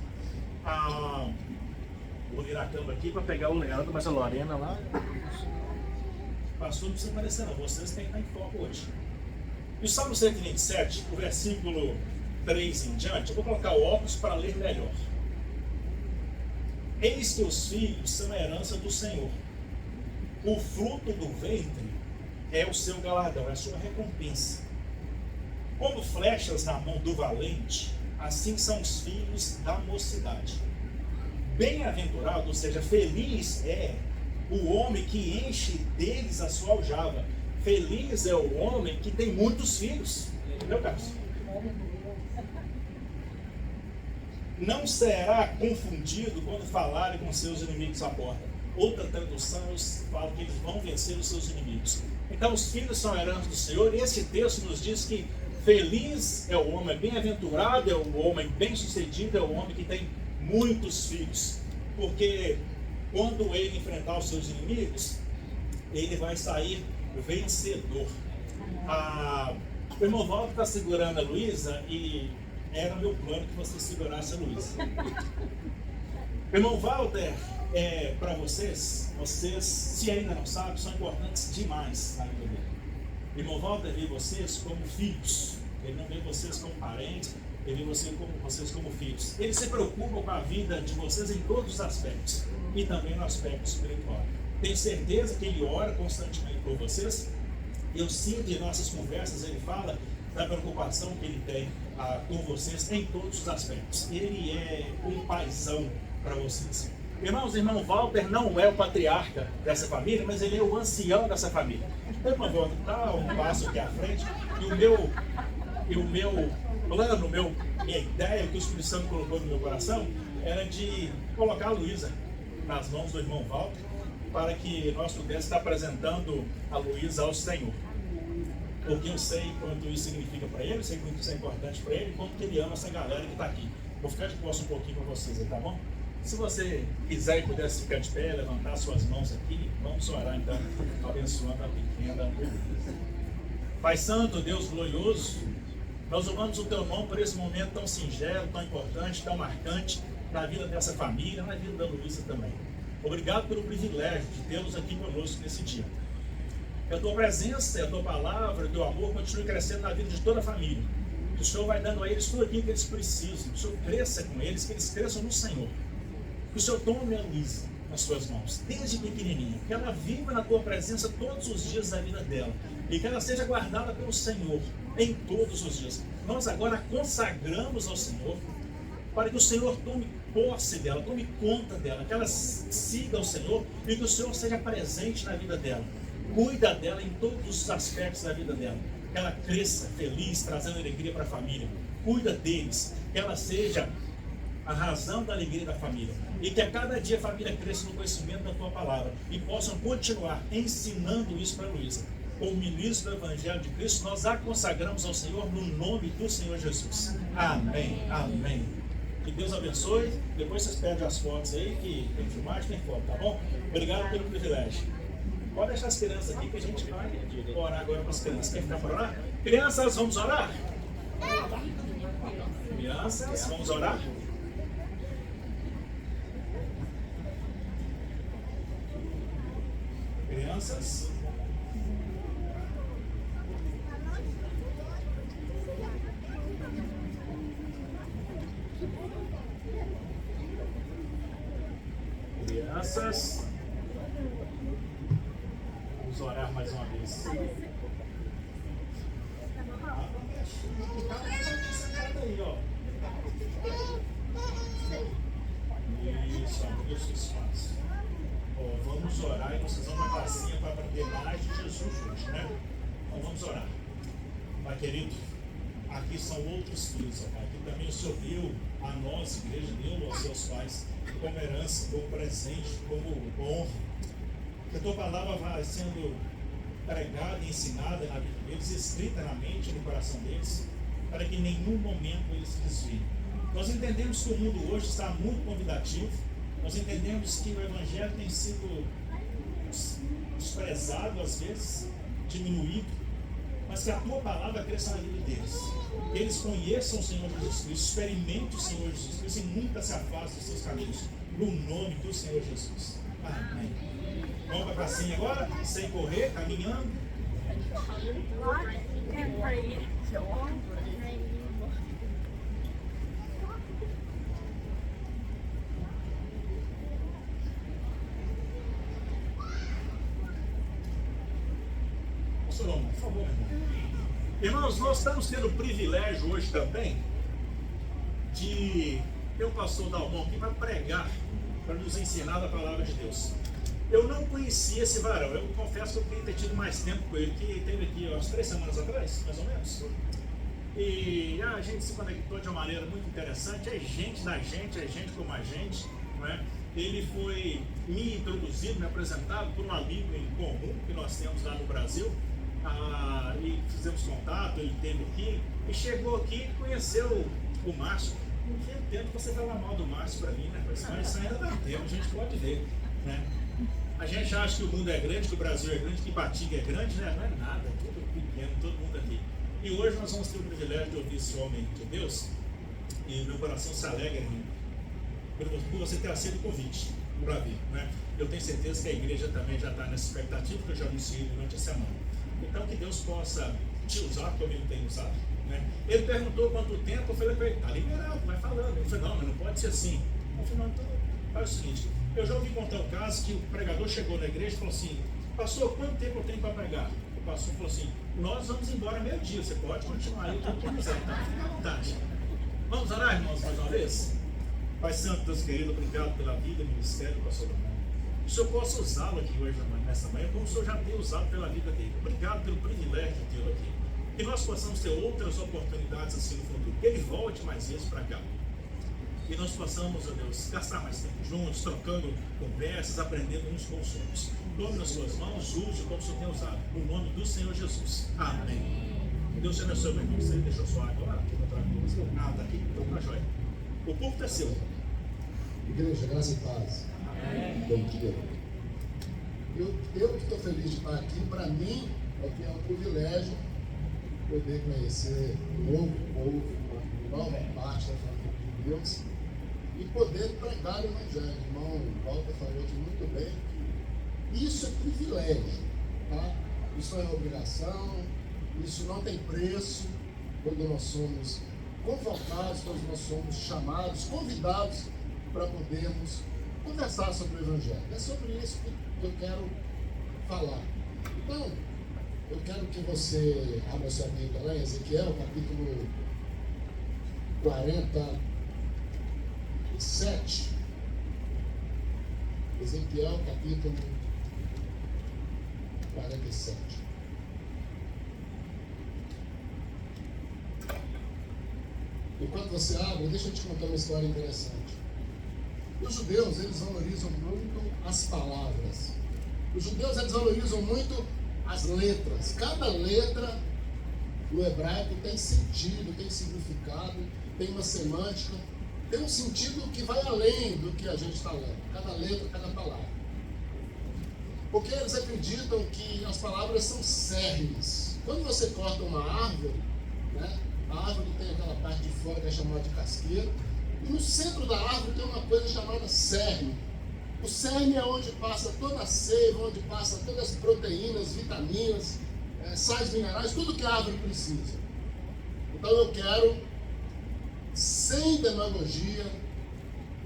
Vou virar a câmera aqui para pegar o Leandro, mas a Lorena lá. Pastor, não precisa aparecer não, vocês têm que estar em foco hoje. E o Salmo 127, o versículo 3 em diante, eu vou colocar o óculos para ler melhor. Eis que os filhos são a herança do Senhor. O fruto do ventre é o seu galardão, é a sua recompensa. Como flechas na mão do valente, assim são os filhos da mocidade. Bem-aventurado, ou seja, feliz é o homem que enche deles a sua aljava. Feliz é o homem que tem muitos filhos. Entendeu, Carlos? Não será confundido quando falarem com seus inimigos à porta. Outra tradução fala que eles vão vencer os seus inimigos. Então os filhos são heranças do Senhor. E esse texto nos diz que feliz é o homem, bem-aventurado é o homem, bem-sucedido é o homem que tem muitos filhos. Porque quando ele enfrentar os seus inimigos, ele vai sair vencedor. O irmão Walter está segurando a Luísa e era meu plano que você segurasse a Luísa. Irmão Walter, para vocês, se ainda não sabem, são importantes demais na vida dele. Irmão Walter vê vocês como filhos, ele não vê vocês como parentes, ele vê vocês como filhos. Ele se preocupa com a vida de vocês em todos os aspectos, e também no aspecto espiritual. Tenho certeza que ele ora constantemente por vocês. Eu sinto em nossas conversas, ele fala da preocupação que ele tem com vocês em todos os aspectos. Ele é um paizão para vocês. Irmãos, o irmão Walter não é o patriarca dessa família, mas ele é o ancião dessa família. Então, irmão Walter, dá um passo aqui à frente, e o meu plano, minha ideia, que o Espírito Santo colocou no meu coração, era de colocar a Luísa nas mãos do irmão Walter, para que nós pudéssemos estar apresentando a Luísa ao Senhor. Porque eu sei quanto isso significa para ele, eu sei quanto isso é importante para ele, quanto que ele ama essa galera que está aqui. Vou ficar de posse um pouquinho para vocês aí, tá bom? Se você quiser e pudesse ficar de pé, levantar suas mãos aqui, vamos orar então, abençoando a pequena Luísa. Pai Santo, Deus glorioso, nós louvamos o Teu nome por esse momento tão singelo, tão importante, tão marcante na vida dessa família, na vida da Luísa também. Obrigado pelo privilégio de tê-los aqui conosco nesse dia. Que a Tua presença, a Tua palavra, o Teu amor continue crescendo na vida de toda a família. Que o Senhor vai dando a eles tudo aquilo que eles precisam. Que o Senhor cresça com eles, que eles cresçam no Senhor. Que o Senhor tome a Luísa nas Suas mãos, desde pequenininha. Que ela viva na Tua presença todos os dias da vida dela. E que ela seja guardada pelo Senhor em todos os dias. Nós agora consagramos ao Senhor para que o Senhor tome posse dela, tome conta dela, que ela siga o Senhor e que o Senhor seja presente na vida dela. Cuida dela em todos os aspectos da vida dela. Que ela cresça feliz, trazendo alegria para a família. Cuida deles. Que ela seja a razão da alegria da família. E que a cada dia a família cresça no conhecimento da tua palavra. E possam continuar ensinando isso para a Luísa. Como ministro do Evangelho de Cristo, nós a consagramos ao Senhor no nome do Senhor Jesus. Amém. Amém. Que Deus abençoe. Depois vocês pedem as fotos aí, que tem filmagem, tem foto, tá bom? Obrigado pelo privilégio. Pode deixar as crianças aqui que a gente vai orar agora para as crianças. Quer ficar para orar? Crianças, vamos orar? Crianças, vamos orar? Crianças? Crianças? Vamos orar mais uma vez. Aí, ó. Isso, abre os espaços. Vamos orar e vocês vão uma classinha para aprender mais de Jesus hoje, né? Então vamos orar. Pai querido, aqui são outros filhos, ó, Pai, que também o Senhor deu a nós, igreja, deu aos seus pais, como herança, como presente, como honra. Que a tua palavra vai sendo pregada e ensinada na vida deles, escrita na mente e no coração deles, para que em nenhum momento eles se desviem. Nós entendemos que o mundo hoje está muito convidativo, nós entendemos que o Evangelho tem sido desprezado às vezes, diminuído, mas que a tua palavra cresça na vida deles. Que eles conheçam o Senhor Jesus Cristo, experimentem o Senhor Jesus Cristo e nunca se afastem dos seus caminhos. No nome do Senhor Jesus. Amém. Vamos para a pracinha agora, sem correr, caminhando. Solomon, por favor, irmão. Irmãos, nós estamos tendo o privilégio hoje também de ter o pastor Dalmon aqui para pregar, para nos ensinar a palavra de Deus. Eu não conhecia esse varão, eu confesso que eu queria ter tido mais tempo com ele, que teve aqui umas 3 semanas atrás, mais ou menos. E a gente se conectou de uma maneira muito interessante, é gente da gente, é gente como a gente, não é? Ele foi me introduzido, me apresentado por um amigo em comum que nós temos lá no Brasil, e fizemos contato, ele esteve aqui, e chegou aqui e conheceu o Márcio. Não tinha tempo que você falar mal do Márcio para mim, né? Mas isso ainda dá tempo, a gente pode ver, né? A gente acha que o mundo é grande, que o Brasil é grande, que Ipatinga é grande, né? Não é nada, é tudo pequeno, todo mundo aqui. E hoje nós vamos ter o privilégio de ouvir esse homem de Deus, e meu coração se alegra por você ter aceito o convite para vir, né? Eu tenho certeza que a igreja também já está nessa expectativa, que eu já anunciei durante a semana. Então que Deus possa te usar como Ele tem usado, né? Ele perguntou quanto tempo, eu falei para ele, está liberado, vai falando. Ele falou, não, mas não pode ser assim. Eu falei, não, então faz o seguinte, eu já ouvi contar um caso que o pregador chegou na igreja e falou assim, pastor, quanto tempo eu tenho para pregar? O pastor falou assim, nós vamos embora meio-dia, você pode continuar aí o tempo que quiser, tá? Fica à vontade. Vamos orar, irmãos, mais uma vez? Pai Santo, Deus querido, obrigado pela vida e ministério do pastor Dalmon. Que o Senhor possa usá-lo aqui hoje, nessa manhã, como o Senhor já tem usado pela vida dele. Obrigado pelo privilégio de tê-lo aqui. Que nós possamos ter outras oportunidades assim no futuro. Que ele volte mais vezes para cá. Que nós possamos, ó Deus, gastar mais tempo juntos, trocando conversas, aprendendo uns com os outros. Tome nas suas mãos, use como o Senhor tem usado. No nome do Senhor Jesus. Amém. Deus te abençoe, meu irmão. Você deixou sua água lá? Tá aqui? Então tá joia. O púlpito é seu. Igreja, graça e paz. Bom dia. Eu que estou feliz de estar aqui, para mim é um privilégio poder conhecer um novo povo, uma nova parte da família de Deus e poder pregar o Evangelho. O irmão Walter falou aqui muito bem. Isso é privilégio, tá? Isso não é obrigação, isso não tem preço quando nós somos convocados, quando nós somos chamados, convidados para podermos conversar sobre o Evangelho. É sobre isso que eu quero falar. Então, eu quero que você abra sua Bíblia lá em Ezequiel, capítulo 47. Ezequiel, capítulo 47. Enquanto você abre, deixa eu te contar uma história interessante. Os judeus, eles valorizam muito as palavras. Os judeus, eles valorizam muito as letras. Cada letra no hebraico tem sentido, tem significado, tem uma semântica, tem um sentido que vai além do que a gente está lendo. Cada letra, cada palavra. Porque eles acreditam que as palavras são cernes. Quando você corta uma árvore, né, a árvore tem aquela parte de fora que é chamada de casqueiro, e no centro da árvore tem uma coisa chamada cerne. O cerne é onde passa toda a seiva, onde passa todas as proteínas, vitaminas, sais minerais, tudo que a árvore precisa. Então eu quero, sem demagogia,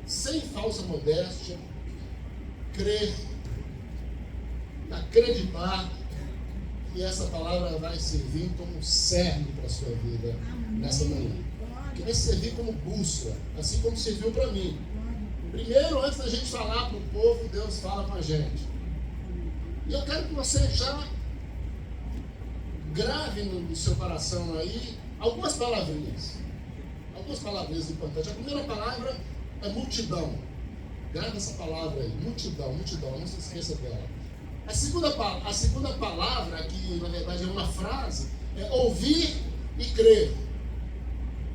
sem falsa modéstia, crer, acreditar que essa palavra vai servir como cerne para a sua vida nessa manhã. Que vai servir como bússola, assim como serviu para mim. Primeiro, antes da gente falar para o povo, Deus fala com a gente. E eu quero que você já grave no seu coração aí algumas palavrinhas. Algumas palavrinhas importantes. A primeira palavra é multidão. Grave essa palavra aí, multidão, multidão, não se esqueça dela. A segunda palavra, que na verdade é uma frase, é ouvir e crer.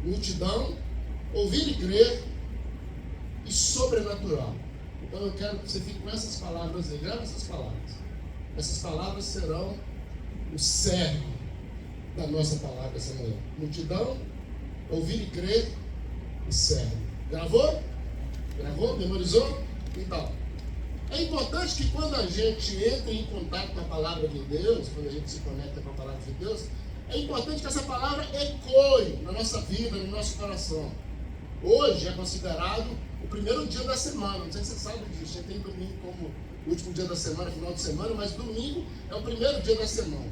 Multidão, ouvir e crer e sobrenatural. Então eu quero que você fique com essas palavras aí, grave essas palavras. Essas palavras serão o cerne da nossa palavra essa manhã. Multidão, ouvir e crer e cerne. Gravou? Gravou? Memorizou? Então, é importante que quando a gente entra em contato com a palavra de Deus, quando a gente se conecta com a palavra de Deus, é importante que essa palavra ecoe na nossa vida, no nosso coração. Hoje é considerado o primeiro dia da semana. Não sei se você sabe disso. A gente tem domingo como último dia da semana, final de semana, mas domingo é o primeiro dia da semana.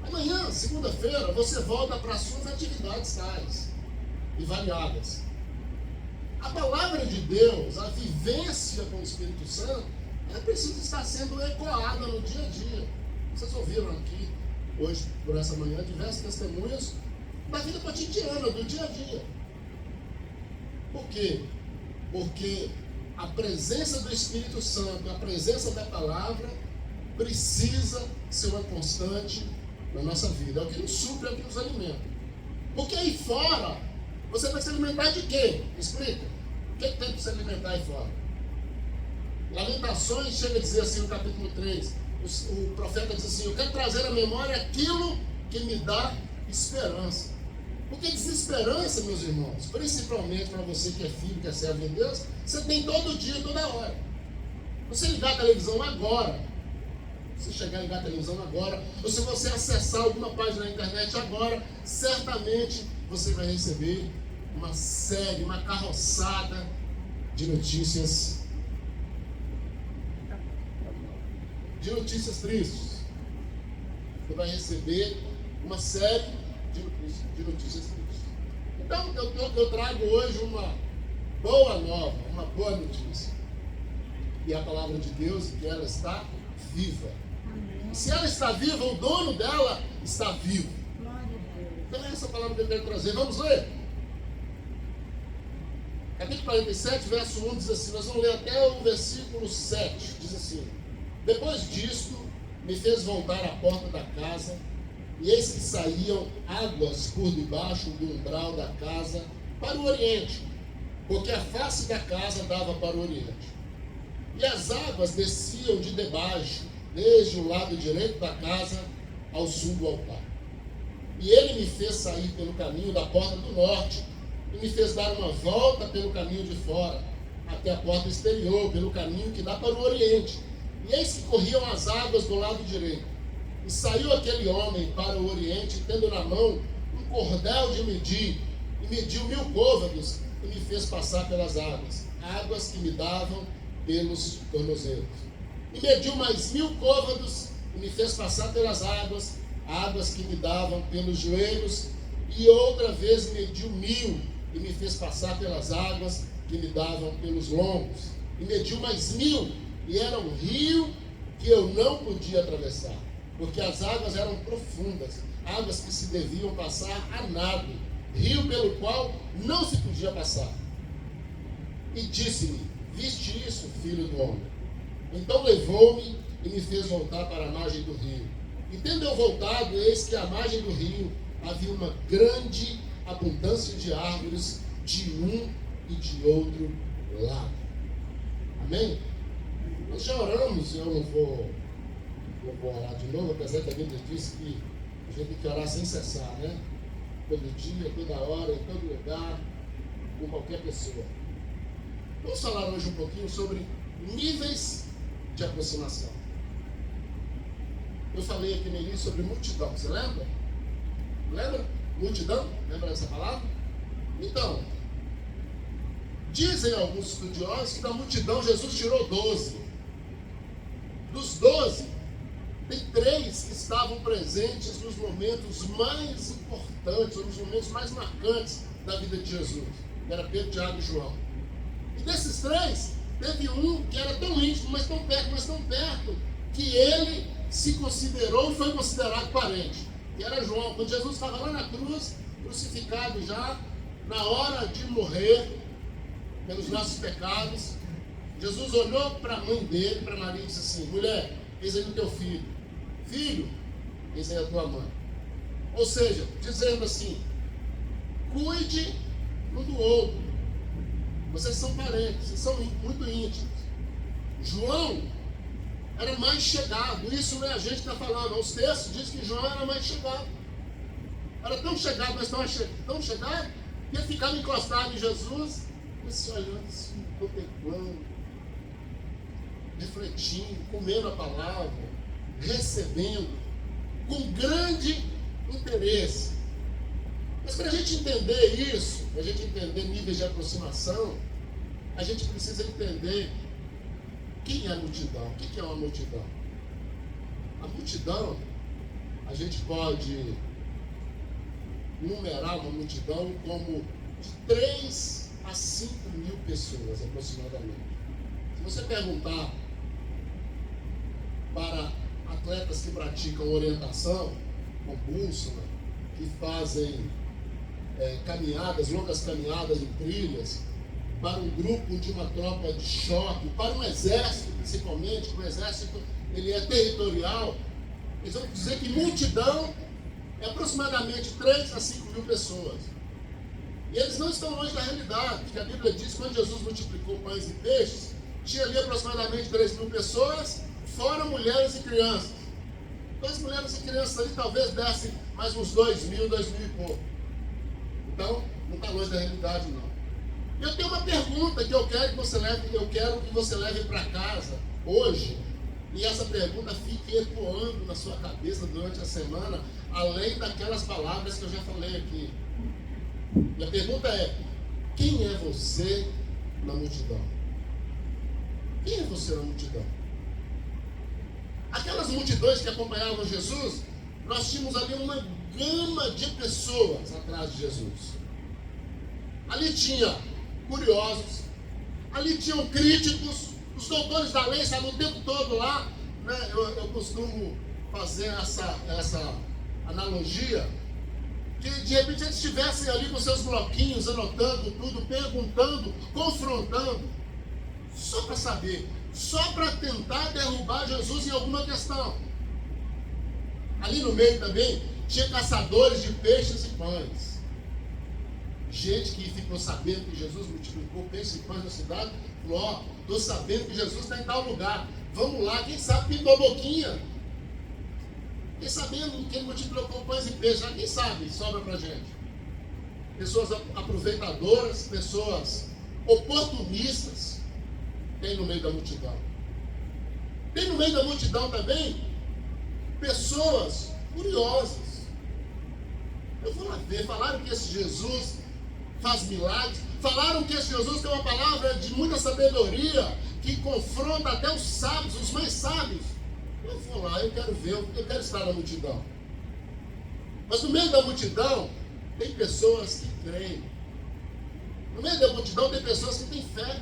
Amanhã, segunda-feira, você volta para as suas atividades tais e variadas. A palavra de Deus, a vivência com o Espírito Santo, ela precisa estar sendo ecoada no dia a dia. Vocês ouviram aqui hoje, por essa manhã, diversos testemunhos da vida cotidiana, do dia a dia. Por quê? Porque a presença do Espírito Santo, a presença da palavra, precisa ser uma constante na nossa vida. É o que nos supre, é o que nos alimenta. Porque aí fora, você vai se alimentar de quê? Explica. O que tem para se alimentar aí fora? Lamentações chega a dizer assim no capítulo 3. O profeta diz assim: eu quero trazer à memória aquilo que me dá esperança. Porque desesperança, meus irmãos, principalmente para você que é filho, que é servo de Deus, você tem todo dia, toda hora. Você ligar a televisão agora, se chegar a ligar a televisão agora, ou se você acessar alguma página na internet agora, certamente você vai receber uma série, uma carroçada de notícias tristes. Você vai receber uma série de notícias tristes. Então, eu trago hoje uma boa nova, uma boa notícia. E a palavra de Deus, que ela está viva. E se ela está viva, o dono dela está vivo. Então é essa palavra que eu quero trazer. Vamos ler? Capítulo 47, verso 1 diz assim, nós vamos ler até o versículo 7, diz assim: depois disto, me fez voltar à porta da casa, e eis que saíam águas por debaixo do umbral da casa para o oriente, porque a face da casa dava para o oriente. E as águas desciam de debaixo, desde o lado direito da casa ao sul do altar. E ele me fez sair pelo caminho da porta do norte, e me fez dar uma volta pelo caminho de fora, até a porta exterior, pelo caminho que dá para o oriente. E eis que corriam as águas do lado direito. E saiu aquele homem para o oriente, tendo na mão um cordel de medir, e mediu 1000 côvados, e me fez passar pelas águas, águas que me davam pelos tornozelos. E mediu mais 1000 côvados, e me fez passar pelas águas, águas que me davam pelos joelhos, e outra vez mediu 1000, e me fez passar pelas águas que me davam pelos lombos. E mediu mais 1000, e era um rio que eu não podia atravessar, porque as águas eram profundas, águas que se deviam passar a nado, rio pelo qual não se podia passar. E disse-me: viste isso, filho do homem? Então levou-me e me fez voltar para a margem do rio. E tendo eu voltado, eis que à margem do rio havia uma grande abundância de árvores de um e de outro lado. Amém? Nós já oramos, eu não vou orar de novo, apesar que a Bíblia diz que a gente tem que orar sem cessar, né? Todo dia, toda hora, em todo lugar, com qualquer pessoa. Vamos falar hoje um pouquinho sobre níveis de aproximação. Eu falei aqui no início sobre multidão, você lembra? Lembra? Multidão? Lembra dessa palavra? Então, dizem alguns estudiosos que da multidão Jesus tirou 12. Dos 12, tem 3 que estavam presentes nos momentos mais importantes, ou nos momentos mais marcantes da vida de Jesus, que era Pedro, Tiago e João. E desses 3, teve um que era tão íntimo, mas tão perto, que ele se considerou e foi considerado parente, que era João. Quando Jesus estava lá na cruz, crucificado já, na hora de morrer pelos nossos pecados, Jesus olhou para a mãe dele, para Maria, e disse assim: mulher, eis aí o teu filho. Filho, eis aí a tua mãe. Ou seja, dizendo assim: cuide um do outro. Vocês são parentes, vocês são muito íntimos. João era mais chegado. Isso não é a gente que está falando. Os textos dizem que João era mais chegado. Era tão chegado, mas tão chegado, que ele ficava encostado em Jesus, se olhando assim, contemplando, refletindo, comendo a palavra, recebendo, com grande interesse. Mas para a gente entender isso, para a gente entender níveis de aproximação, a gente precisa entender quem é a multidão. O que é uma multidão? A multidão, a gente pode numerar uma multidão como de 3 a 5 mil pessoas aproximadamente. Se você perguntar para atletas que praticam orientação com bússola, que fazem caminhadas, longas caminhadas em trilhas, para um grupo de uma tropa de choque, para um exército principalmente, que o exército ele é territorial, eles vão dizer que multidão é aproximadamente 3 a 5 mil pessoas. E eles não estão longe da realidade, porque a Bíblia diz que quando Jesus multiplicou pães e peixes, tinha ali aproximadamente 3 mil pessoas, fora mulheres e crianças. Então as mulheres e crianças ali talvez dessem mais uns 2 mil e pouco. Então, não está longe da realidade, não. Eu tenho uma pergunta que eu quero que você leve para casa hoje, e essa pergunta fique ecoando na sua cabeça durante a semana, além daquelas palavras que eu já falei aqui. E a pergunta é: quem é você na multidão? Quem é você na multidão? Aquelas multidões que acompanhavam Jesus, nós tínhamos ali uma gama de pessoas atrás de Jesus. Ali tinha curiosos, ali tinham críticos, os doutores da lei estavam o tempo todo lá, né? Eu costumo fazer essa analogia, que de repente eles estivessem ali com seus bloquinhos, anotando tudo, perguntando, confrontando, só para saber, só para tentar derrubar Jesus em alguma questão. Ali no meio também tinha caçadores de peixes e pães. Gente que ficou sabendo que Jesus multiplicou peixes e pães na cidade, falou: ó, estou sabendo que Jesus está em tal lugar, vamos lá, quem sabe pintou a boquinha. Quem sabendo que ele multiplicou pães e peixes, quem sabe sobra para a gente. Pessoas aproveitadoras, pessoas oportunistas, tem no meio da multidão. Tem no meio da multidão também pessoas curiosas. Eu vou lá ver, falaram que esse Jesus faz milagres, falaram que esse Jesus tem uma palavra de muita sabedoria, que confronta até os sábios, os mais sábios. Eu vou lá, eu quero ver, eu quero estar na multidão. Mas no meio da multidão tem pessoas que creem. No meio da multidão tem pessoas que têm fé.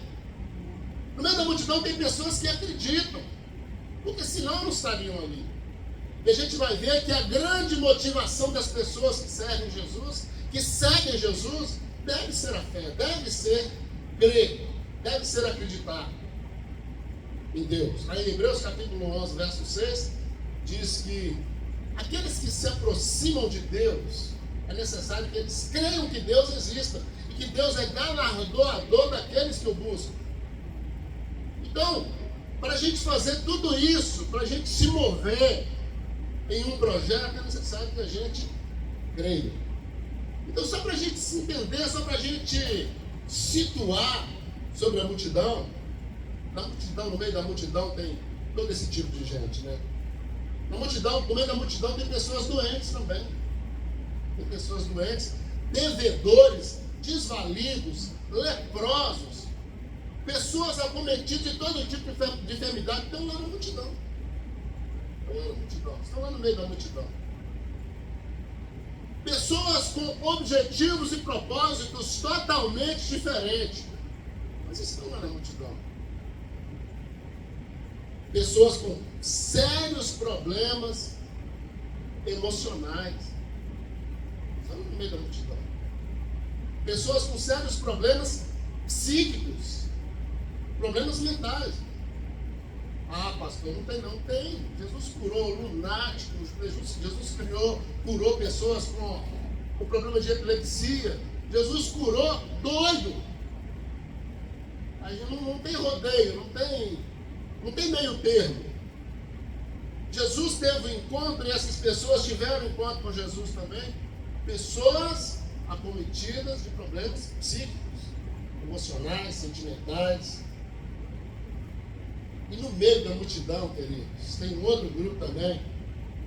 No meio da multidão tem pessoas que acreditam, porque senão não estariam ali. E a gente vai ver que a grande motivação das pessoas que servem Jesus, que seguem Jesus, deve ser a fé, deve ser crer, deve ser acreditar em Deus. Aí em Hebreus capítulo 11, verso 6, diz que aqueles que se aproximam de Deus, é necessário que eles creiam que Deus exista e que Deus é galardoador daqueles que o buscam. Então, para a gente fazer tudo isso, para a gente se mover em um projeto, é necessário que a gente creia. Então, só para a gente se entender, só para a gente situar sobre a multidão, no meio da multidão tem todo esse tipo de gente, né? No meio da multidão tem pessoas doentes também. Tem pessoas doentes, devedores, desvalidos, leprosos, pessoas acometidas de todo tipo de enfermidade estão lá na multidão. Estão lá no meio da multidão. Pessoas com objetivos e propósitos totalmente diferentes, mas estão lá na multidão. Pessoas com sérios problemas emocionais, estão no meio da multidão. Pessoas com sérios problemas psíquicos, problemas mentais. Ah, pastor, não tem não. Tem. Jesus curou lunáticos, Jesus curou pessoas com problema de epilepsia. Jesus curou doido. Aí não tem rodeio, não tem meio termo. Jesus teve um encontro e essas pessoas tiveram um encontro com Jesus também. Pessoas acometidas de problemas psíquicos, emocionais, sentimentais. E no meio da multidão, queridos, tem um outro grupo também,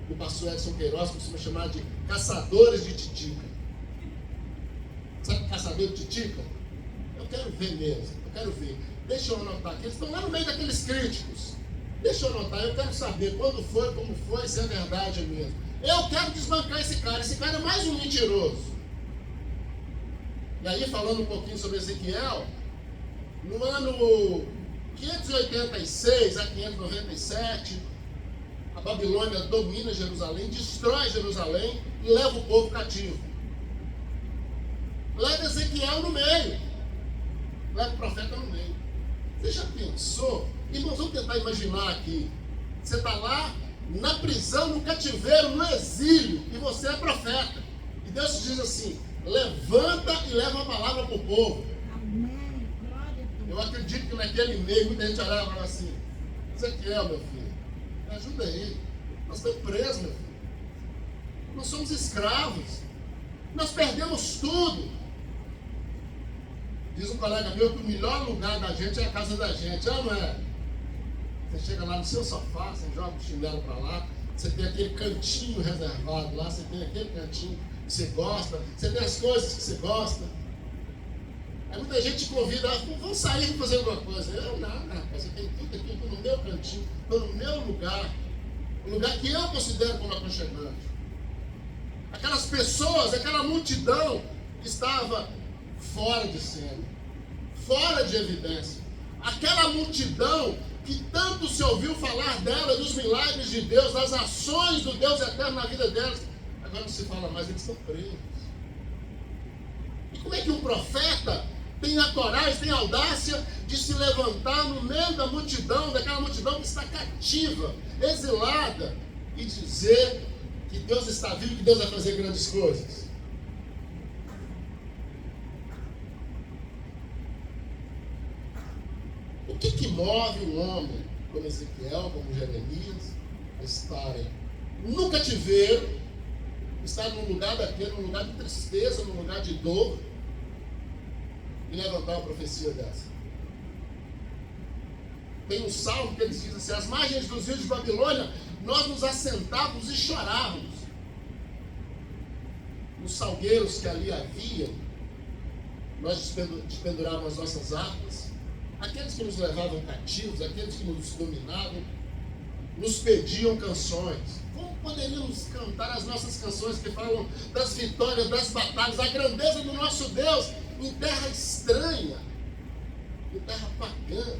o pastor Edson Queiroz costuma chamar de caçadores de titica. Sabe caçador de titica? Eu quero ver mesmo, eu quero ver. Deixa eu anotar aqui, eles estão lá no meio daqueles críticos. Deixa eu anotar, eu quero saber quando foi, como foi, se é verdade mesmo. Eu quero desbancar esse cara é mais um mentiroso. E aí, falando um pouquinho sobre Ezequiel, no ano 586 a 597, a Babilônia domina Jerusalém, destrói Jerusalém e leva o povo cativo. Leva Ezequiel no meio, leva o profeta no meio. Você já pensou? Irmãos, vamos tentar imaginar aqui. Você está lá na prisão, no cativeiro, no exílio, e você é profeta. E Deus te diz assim: levanta e leva a palavra para o povo. Amém. Glória a Deus. Eu acredito que naquele meio muita gente olhava e falava assim: Ezequiel, meu filho, me ajuda aí. Nós estamos presos, meu filho. Nós somos escravos. Nós perdemos tudo. Diz um colega meu que o melhor lugar da gente é a casa da gente. Ah, não é? Você chega lá no seu sofá, você joga o chinelo para lá, você tem aquele cantinho reservado lá, você tem aquele cantinho que você gosta, você tem as coisas que você gosta. Aí muita gente te convida, vamos sair e fazer alguma coisa. Eu não, rapaz, eu tenho tudo aqui, estou no meu cantinho, estou no meu lugar, o lugar que eu considero como aconchegante. Aquelas pessoas, aquela multidão que estava fora de cena, fora de evidência. Aquela multidão que tanto se ouviu falar dela, dos milagres de Deus, das ações do Deus eterno na vida delas, agora não se fala mais, eles estão presos. E como é que um profeta tem a coragem, tem a audácia de se levantar no meio da multidão, daquela multidão que está cativa, exilada, e dizer que Deus está vivo e que Deus vai fazer grandes coisas? O que move um homem como Ezequiel, como Jeremias, a estarem no cativeiro, estar num lugar daquele, num lugar de tristeza, num lugar de dor, e levantar uma profecia dessa? Tem um salmo que eles dizem assim: às margens dos rios de Babilônia, nós nos assentávamos e chorávamos. Nos salgueiros que ali havia, nós despendurávamos as nossas harpas. Aqueles que nos levavam cativos, aqueles que nos dominavam, nos pediam canções. Como poderíamos cantar as nossas canções que falam das vitórias, das batalhas, da grandeza do nosso Deus em terra estranha, em terra pagã?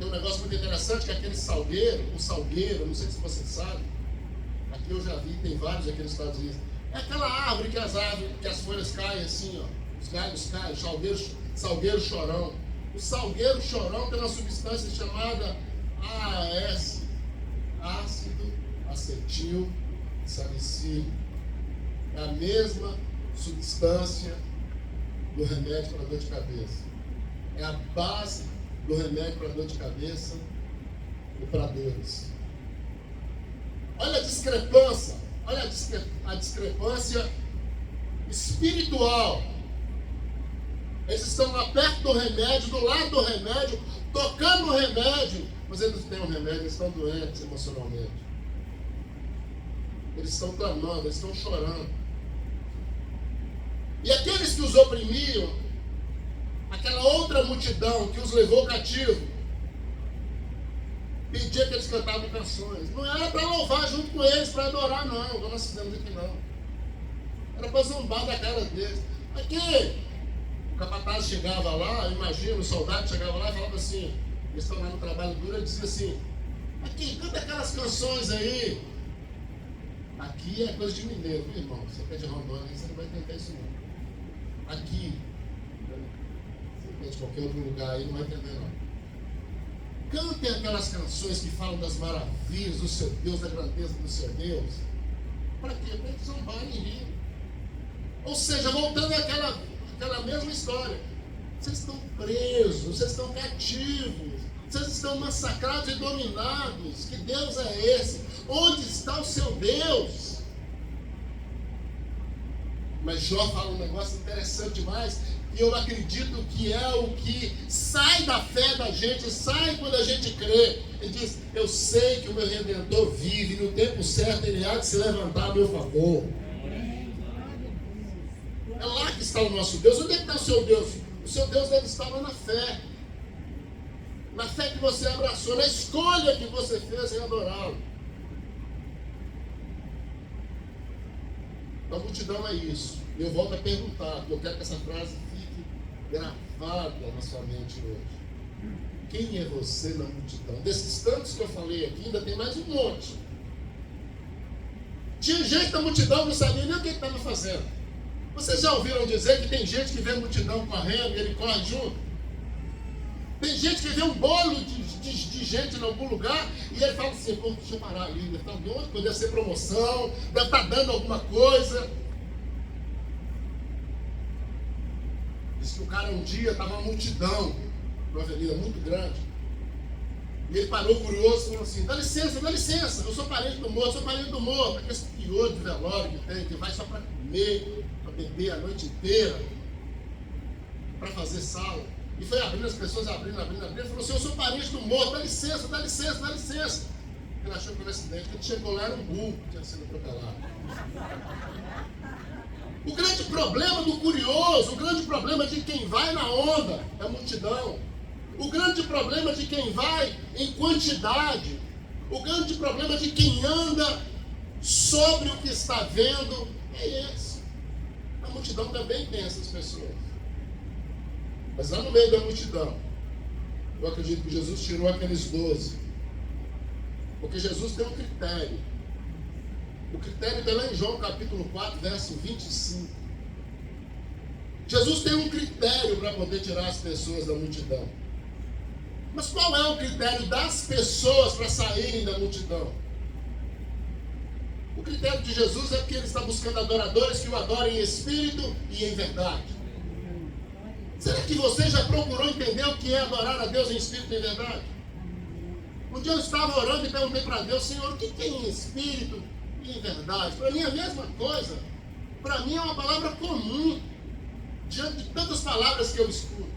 Tem um negócio muito interessante que é aquele salgueiro, não sei se você sabe, aqui eu já vi, tem vários aqui nos Estados Unidos. É aquela árvore que as folhas caem assim, ó, os galhos caem, salgueiro chorão. O salgueiro chorão tem uma substância chamada AAS, ácido acetil salicílico. É a mesma substância do remédio para dor de cabeça. É a base do remédio para dor de cabeça e para dores. Olha a discrepância, a discrepância espiritual. Eles estão lá perto do remédio, do lado do remédio, tocando no remédio, mas eles não têm o remédio, eles estão doentes emocionalmente. Eles estão clamando, eles estão chorando. E aqueles que os oprimiam, aquela outra multidão que os levou cativo, pedia que eles cantavam canções. Não era para louvar junto com eles, para adorar, não. Como nós fizemos aqui, não. Era para zombar da cara deles. Aqui, o capataz chegava lá, imagina, o soldado chegava lá e falava assim, eles estão lá no trabalho duro, ele dizia assim, aqui, canta aquelas canções aí. Aqui é coisa de mineiro, viu, irmão? Você que é de Rondônia, você não vai tentar isso não. Aqui, você de qualquer outro lugar aí, não vai entender não. Cantem aquelas canções que falam das maravilhas do seu Deus, da grandeza do seu Deus. Para quê? Para eles zombarem e rir. Ou seja, voltando àquela mesma história. Vocês estão presos, vocês estão cativos, vocês estão massacrados e dominados. Que Deus é esse? Onde está o seu Deus? Mas Jó fala um negócio interessante demais, e eu acredito que é o que sai da fé da gente, sai quando a gente crê. Ele diz, eu sei que o meu Redentor vive, e no tempo certo ele há de se levantar a meu favor. É lá que está o nosso Deus. Onde é que está o seu Deus? O seu Deus deve estar lá na fé. Na fé que você abraçou, na escolha que você fez em adorá-lo. A multidão é isso. Eu volto a perguntar, eu quero que essa frase fique gravada na sua mente hoje. Quem é você na multidão? Desses tantos que eu falei aqui, ainda tem mais um monte. Tinha gente na multidão que não sabia nem o que estava fazendo. Vocês já ouviram dizer que tem gente que vê multidão correndo e ele corre junto? Tem gente que vê um bolo de gente em algum lugar e ele fala assim, pô, deixa eu parar ali, deve estar doido, poderia ser promoção, deve estar dando alguma coisa. Diz que o cara um dia estava uma multidão, numa avenida muito grande, e ele parou curioso e falou assim, dá licença, eu sou parente do morto, aquele piolho de velório que tem, que vai só para comer, para beber a noite inteira, para fazer sala. E foi abrindo, as pessoas abrindo, ele falou assim, eu sou parente do morto, dá licença. Ele achou que foi um acidente, quando chegou lá era um burro que tinha sido atropelado. O grande problema do curioso, o grande problema de quem vai na onda é a multidão. O grande problema de quem vai em quantidade, o grande problema de quem anda sobre o que está vendo é esse. A multidão também tem essas pessoas. Mas lá no meio da multidão, eu acredito que Jesus tirou aqueles 12. Porque Jesus tem um critério. O critério está lá em João capítulo 4, verso 25. Jesus tem um critério para poder tirar as pessoas da multidão. Mas qual é o critério das pessoas para saírem da multidão? O critério de Jesus é que ele está buscando adoradores que o adorem em espírito e em verdade. Será que você já procurou entender o que é adorar a Deus em espírito e em verdade? Um dia eu estava orando e perguntei para Deus, Senhor, o que é em espírito e em verdade? Para mim é a mesma coisa. Para mim é uma palavra comum, diante de tantas palavras que eu escuto.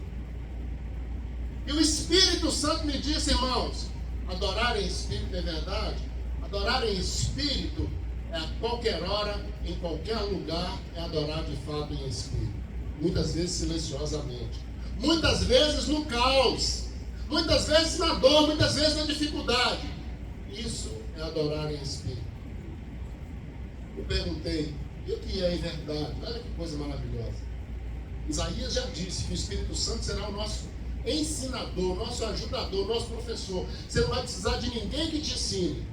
E o Espírito Santo me disse, irmãos, adorar em espírito e em verdade, adorar em espírito é a qualquer hora, em qualquer lugar, é adorar de fato em espírito. Muitas vezes silenciosamente, muitas vezes no caos, muitas vezes na dor, muitas vezes na dificuldade. Isso é adorar em espírito. Eu perguntei, e o que é em verdade? Olha que coisa maravilhosa. Isaías já disse que o Espírito Santo será o nosso ensinador, nosso ajudador, nosso professor. Você não vai precisar de ninguém que te ensine.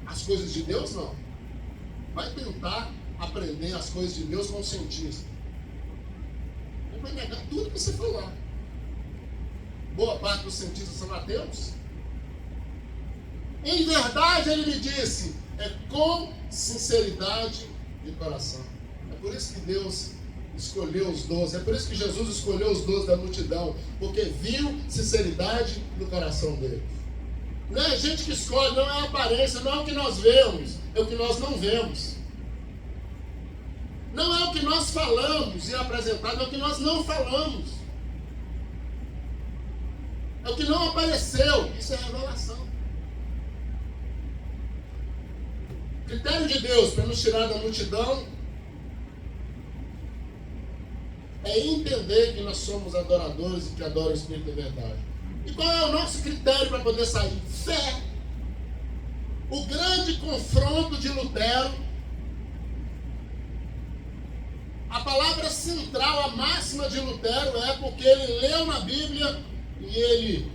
As coisas de Deus, não. Vai tentar aprender as coisas de Deus com um cientista. Ele vai negar tudo que você falar. Boa parte dos cientistas são ateus. Em verdade, ele me disse, é com sinceridade de coração. É por isso que Deus escolheu os 12. É por isso que Jesus escolheu os 12 da multidão. Porque viu sinceridade no coração deles. Não é a gente que escolhe, não é a aparência, não é o que nós vemos, é o que nós não vemos. Não é o que nós falamos e é apresentado, é o que nós não falamos. É o que não apareceu. Isso é revelação. O critério de Deus para nos tirar da multidão é entender que nós somos adoradores e que adoram o Espírito de verdade. E qual é o nosso critério para poder sair? Fé. O grande confronto de Lutero, a palavra central, a máxima de Lutero é porque ele leu na Bíblia e ele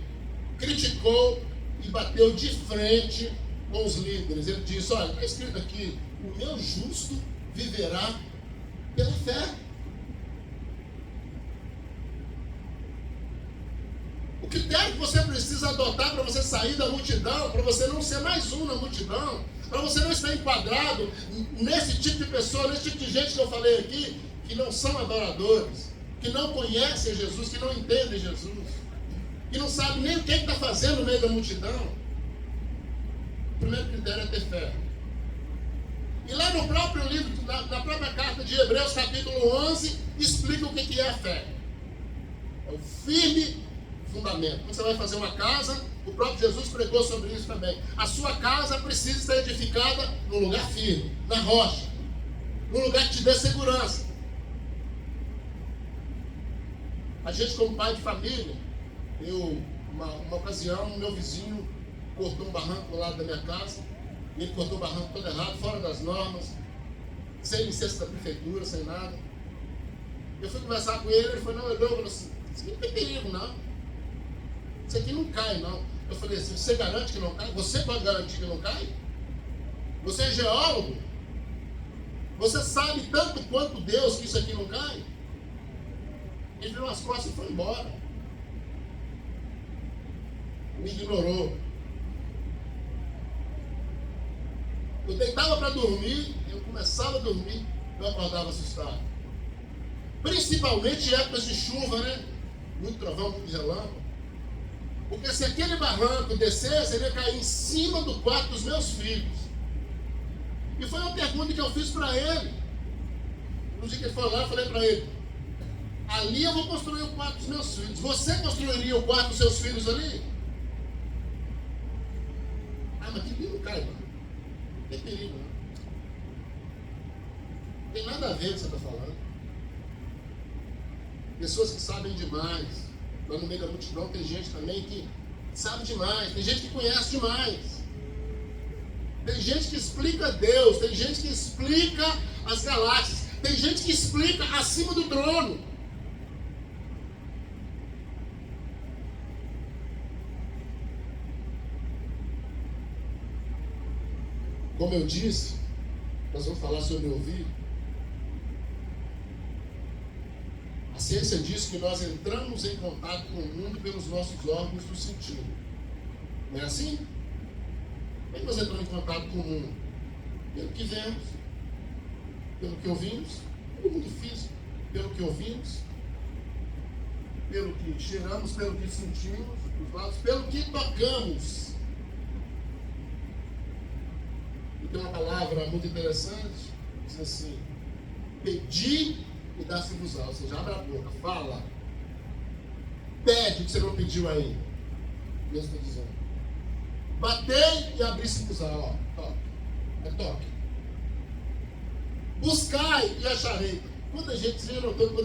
criticou e bateu de frente com os líderes. Ele disse, olha, está escrito aqui, o meu justo viverá pela fé. O critério que você precisa adotar para você sair da multidão, para você não ser mais um na multidão, para você não estar enquadrado nesse tipo de pessoa, nesse tipo de gente que eu falei aqui, que não são adoradores, que não conhecem Jesus, que não entendem Jesus, que não sabem nem o que está fazendo no meio da multidão. O primeiro critério é ter fé. E lá no próprio livro, na própria carta de Hebreus, capítulo 11, explica o que é a fé. É o firme fundamento. Quando você vai fazer uma casa, o próprio Jesus pregou sobre isso também. A sua casa precisa estar edificada num lugar firme, na rocha, num lugar que te dê segurança. A gente, como pai de família, uma ocasião, meu vizinho cortou um barranco do lado da minha casa, e ele cortou o barranco todo errado, fora das normas, sem licença da prefeitura, sem nada. Eu fui conversar com ele falou, não, eu falei assim, isso não tem perigo, não. Isso aqui não cai, não. Eu falei assim, você garante que não cai? Você pode garantir que não cai? Você é geólogo? Você sabe tanto quanto Deus que isso aqui não cai? Ele virou as costas e foi embora. Me ignorou. Eu deitava para dormir, eu começava a dormir, eu acordava assustado. Principalmente em épocas de chuva, né? Muito trovão, muito relâmpago. Porque se aquele barranco descesse, ele ia cair em cima do quarto dos meus filhos. E foi uma pergunta que eu fiz para ele. No dia que ele foi lá, eu falei para ele, ali eu vou construir o quarto dos meus filhos. Você construiria o quarto dos seus filhos ali? Ah, mas que perigo cai, mano. Não tem perigo, não. Não tem nada a ver com o que você está falando. Pessoas que sabem demais. Lá no meio da multidão tem gente também que sabe demais. Tem gente que conhece demais. Tem gente que explica Deus. Tem gente que explica as galáxias. Tem gente que explica acima do trono. Como eu disse, nós vamos falar sobre ouvir. A ciência diz que nós entramos em contato com o mundo pelos nossos órgãos do sentido. Não é assim? Como é que nós entramos em contato com o mundo? Pelo que vemos, pelo que ouvimos, pelo mundo físico, pelo que ouvimos, pelo que cheiramos, pelo que sentimos, os lados, pelo que tocamos. E tem uma palavra muito interessante, diz assim, pedi e dá-se-vos-á, ou seja, abre a boca, fala, pede o que você não pediu aí. Deus está dizendo. Batei e abri-se-vos-á, ó, toque, é toque. Buscai e acharei. Quando a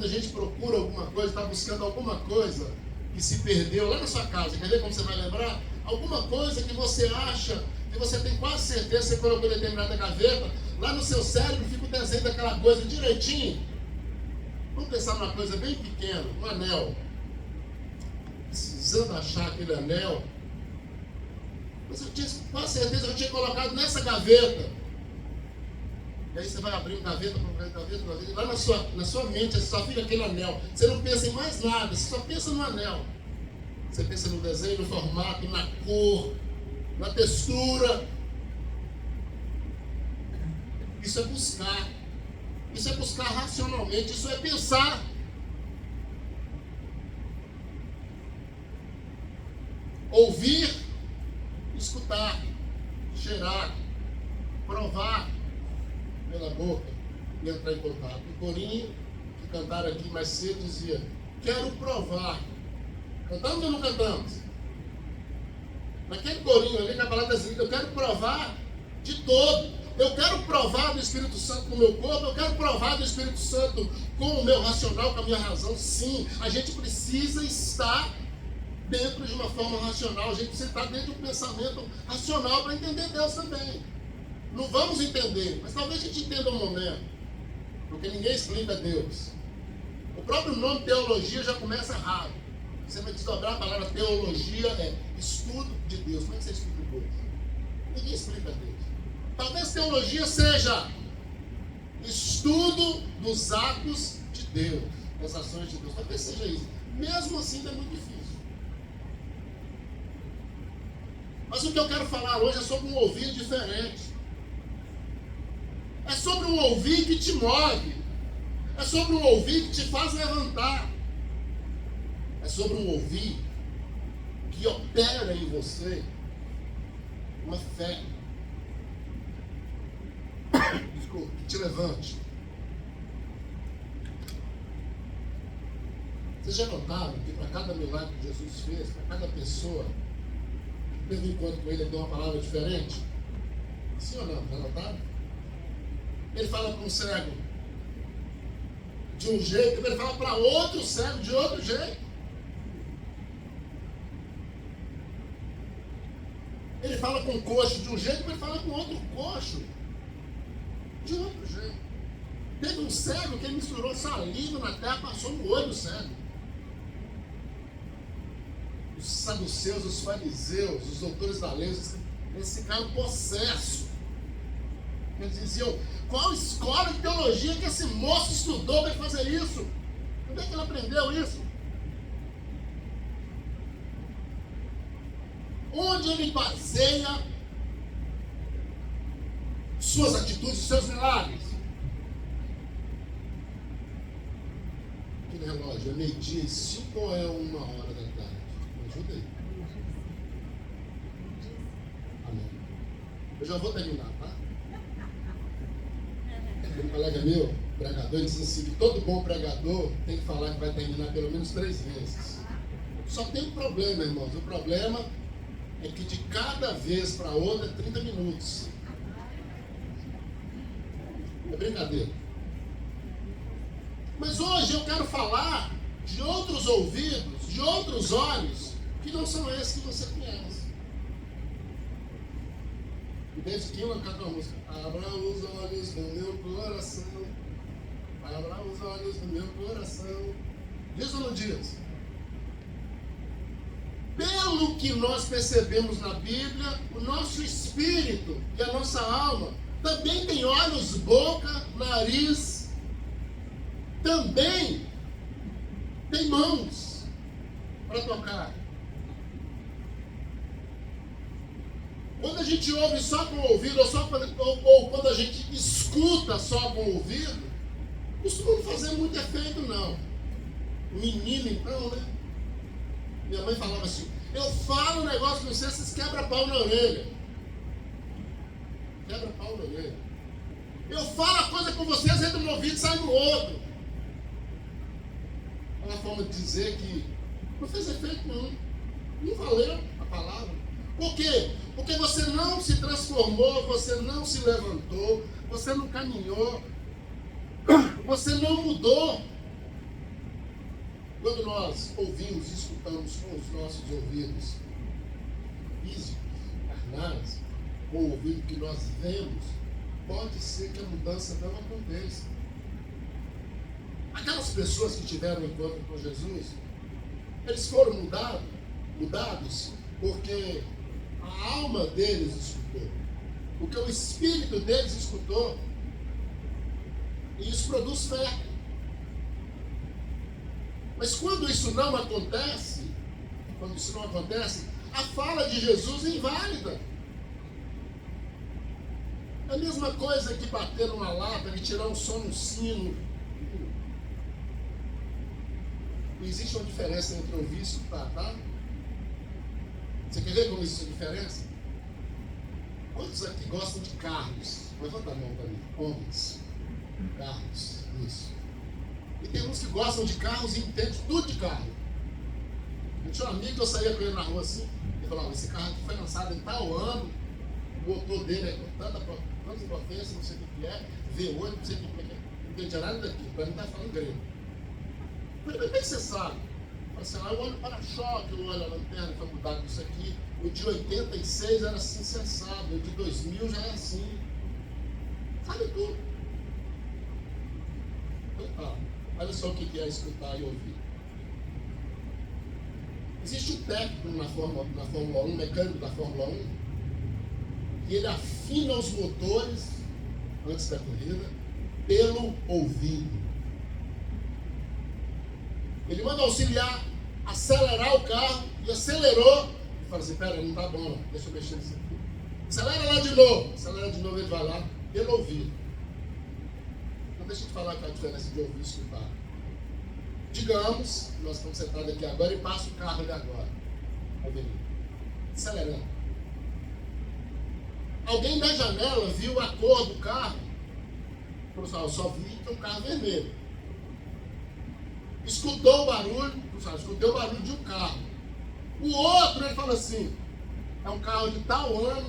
gente procura alguma coisa, está buscando alguma coisa que se perdeu lá na sua casa, quer ver como você vai lembrar? Alguma coisa que você acha, que você tem quase certeza, você colocou em determinada gaveta, lá no seu cérebro fica o desenho daquela coisa direitinho. Vamos pensar numa coisa bem pequena, um anel. Precisando achar aquele anel. Mas eu tinha, com certeza, eu tinha colocado nessa gaveta. E aí você vai abrindo gaveta por gaveta. Lá na sua mente só fica aquele anel. Você não pensa em mais nada, você só pensa no anel. Você pensa no desenho, no formato, na cor, na textura. Isso é buscar. Isso é buscar racionalmente. Isso é pensar. Ouvir, escutar, cheirar, provar pela boca e entrar em contato. O corinho que cantaram aqui mais cedo dizia: quero provar. Cantamos ou não cantamos? Naquele corinho ali, na palavra das eu quero provar de todo. Eu quero provar do Espírito Santo no meu corpo, eu quero provar do Espírito Santo com o meu racional, com a minha razão. Sim, a gente precisa estar dentro de uma forma racional, a gente precisa estar dentro de um pensamento racional para entender Deus também. Não vamos entender, mas talvez a gente entenda um momento, porque ninguém explica Deus. O próprio nome teologia já começa errado. Você vai desdobrar a palavra teologia, é estudo de Deus. Como é que você explica Deus? Ninguém explica Deus. Talvez teologia seja estudo dos atos de Deus, das ações de Deus. Talvez seja isso. Mesmo assim, é muito difícil. Mas o que eu quero falar hoje é sobre um ouvir diferente. É sobre um ouvir que te move. É sobre um ouvir que te faz levantar. É sobre um ouvir que opera em você uma fé. Desculpa, que te levante. Vocês já notaram que para cada milagre que Jesus fez, para cada pessoa que teve um encontro com ele, ele deu uma palavra diferente? Sim ou não? Já notaram? Ele fala para um cego de um jeito, ele fala para outro cego de outro jeito. Ele fala com um coxo de um jeito, ele fala com outro coxo de outro jeito. Teve um cego que ele misturou saliva na terra, passou no olho do cego. Os saduceus, os fariseus, os doutores da lei, eles ficaram possessos. Eles diziam: qual escola de teologia que esse moço estudou para fazer isso? Onde é que ele aprendeu isso? Onde ele baseia suas atitudes, seus milagres? Aquele relógio, é 12:05 ou é 1h da tarde? Me ajuda aí. Amém. Eu já vou terminar, tá? Um colega meu, pregador, ele disse assim: que todo bom pregador tem que falar que vai terminar pelo menos 3 vezes. Só tem um problema, irmãos. O problema é que de cada vez para outra é 30 minutos. É brincadeira. Mas hoje eu quero falar de outros ouvidos, de outros olhos, que não são esses que você conhece. E desde que uma canta uma música: abra os olhos do meu coração, abra os olhos do meu coração. Diz ou não diz? Pelo que nós percebemos na Bíblia, o nosso espírito e a nossa alma também tem olhos, boca, nariz, também tem mãos para tocar. Quando a gente ouve só com o ouvido, ou quando a gente escuta só com o ouvido, costuma fazer muito efeito, não. Menino, então, né? Minha mãe falava assim: eu falo um negócio com vocês quebram pau na orelha. Quebra pau na orelha. Eu falo a coisa com vocês, entra no ouvido e sai no outro. É uma forma de dizer que não fez efeito nenhum. Não valeu a palavra. Por quê? Porque você não se transformou, você não se levantou, você não caminhou, você não mudou. Quando nós ouvimos e escutamos com os nossos ouvidos físicos, carnais, com o ouvido que nós vemos, pode ser que a mudança não aconteça. Aquelas pessoas que tiveram um encontro com Jesus, eles foram mudados porque a alma deles escutou, porque o espírito deles escutou, e isso produz fé. Mas quando isso não acontece, a fala de Jesus é inválida. É a mesma coisa que bater numa lata, que tirar um som no sino. Existe uma diferença entre ouvir e escutar, tá? Você quer ver como existe a diferença? Quantos aqui gostam de carros? Levanta a mão para mim. Homens. Carros. Isso. E tem uns que gostam de carros e entendem tudo de carro. Eu tinha um amigo que eu saía com ele na rua assim, e falava, esse carro aqui foi lançado em tal ano, o motor dele é tanta potência, não sei o que é, V8, não sei o que é. Não entendia nada daquilo, para mim tá falando grego. Mas como é que você sabe? Eu falei assim, eu olho o para-choque, eu olho a lanterna, foi mudado isso aqui. O de 86 era assim, você sabe, o de 2000 já é assim. Sabe tudo. Então, olha só o que é escutar e ouvir. Existe um técnico na Fórmula 1, mecânico da Fórmula 1, que ele afina os motores antes da corrida pelo ouvido. Ele manda o auxiliar acelerar o carro e acelerou. E fala assim, pera, não tá bom, deixa eu mexer nisso aqui. Acelera lá de novo, ele vai lá pelo ouvido. Então deixa eu te falar qual é a diferença de ouvir e escutar. Digamos, nós estamos sentados aqui agora e passa o carro ali agora. Acelerando. Alguém da janela viu a cor do carro. Falou assim, eu só vi que é um carro vermelho. Escutou o barulho, escutei o barulho de um carro. O outro, ele fala assim, é um carro de tal ano,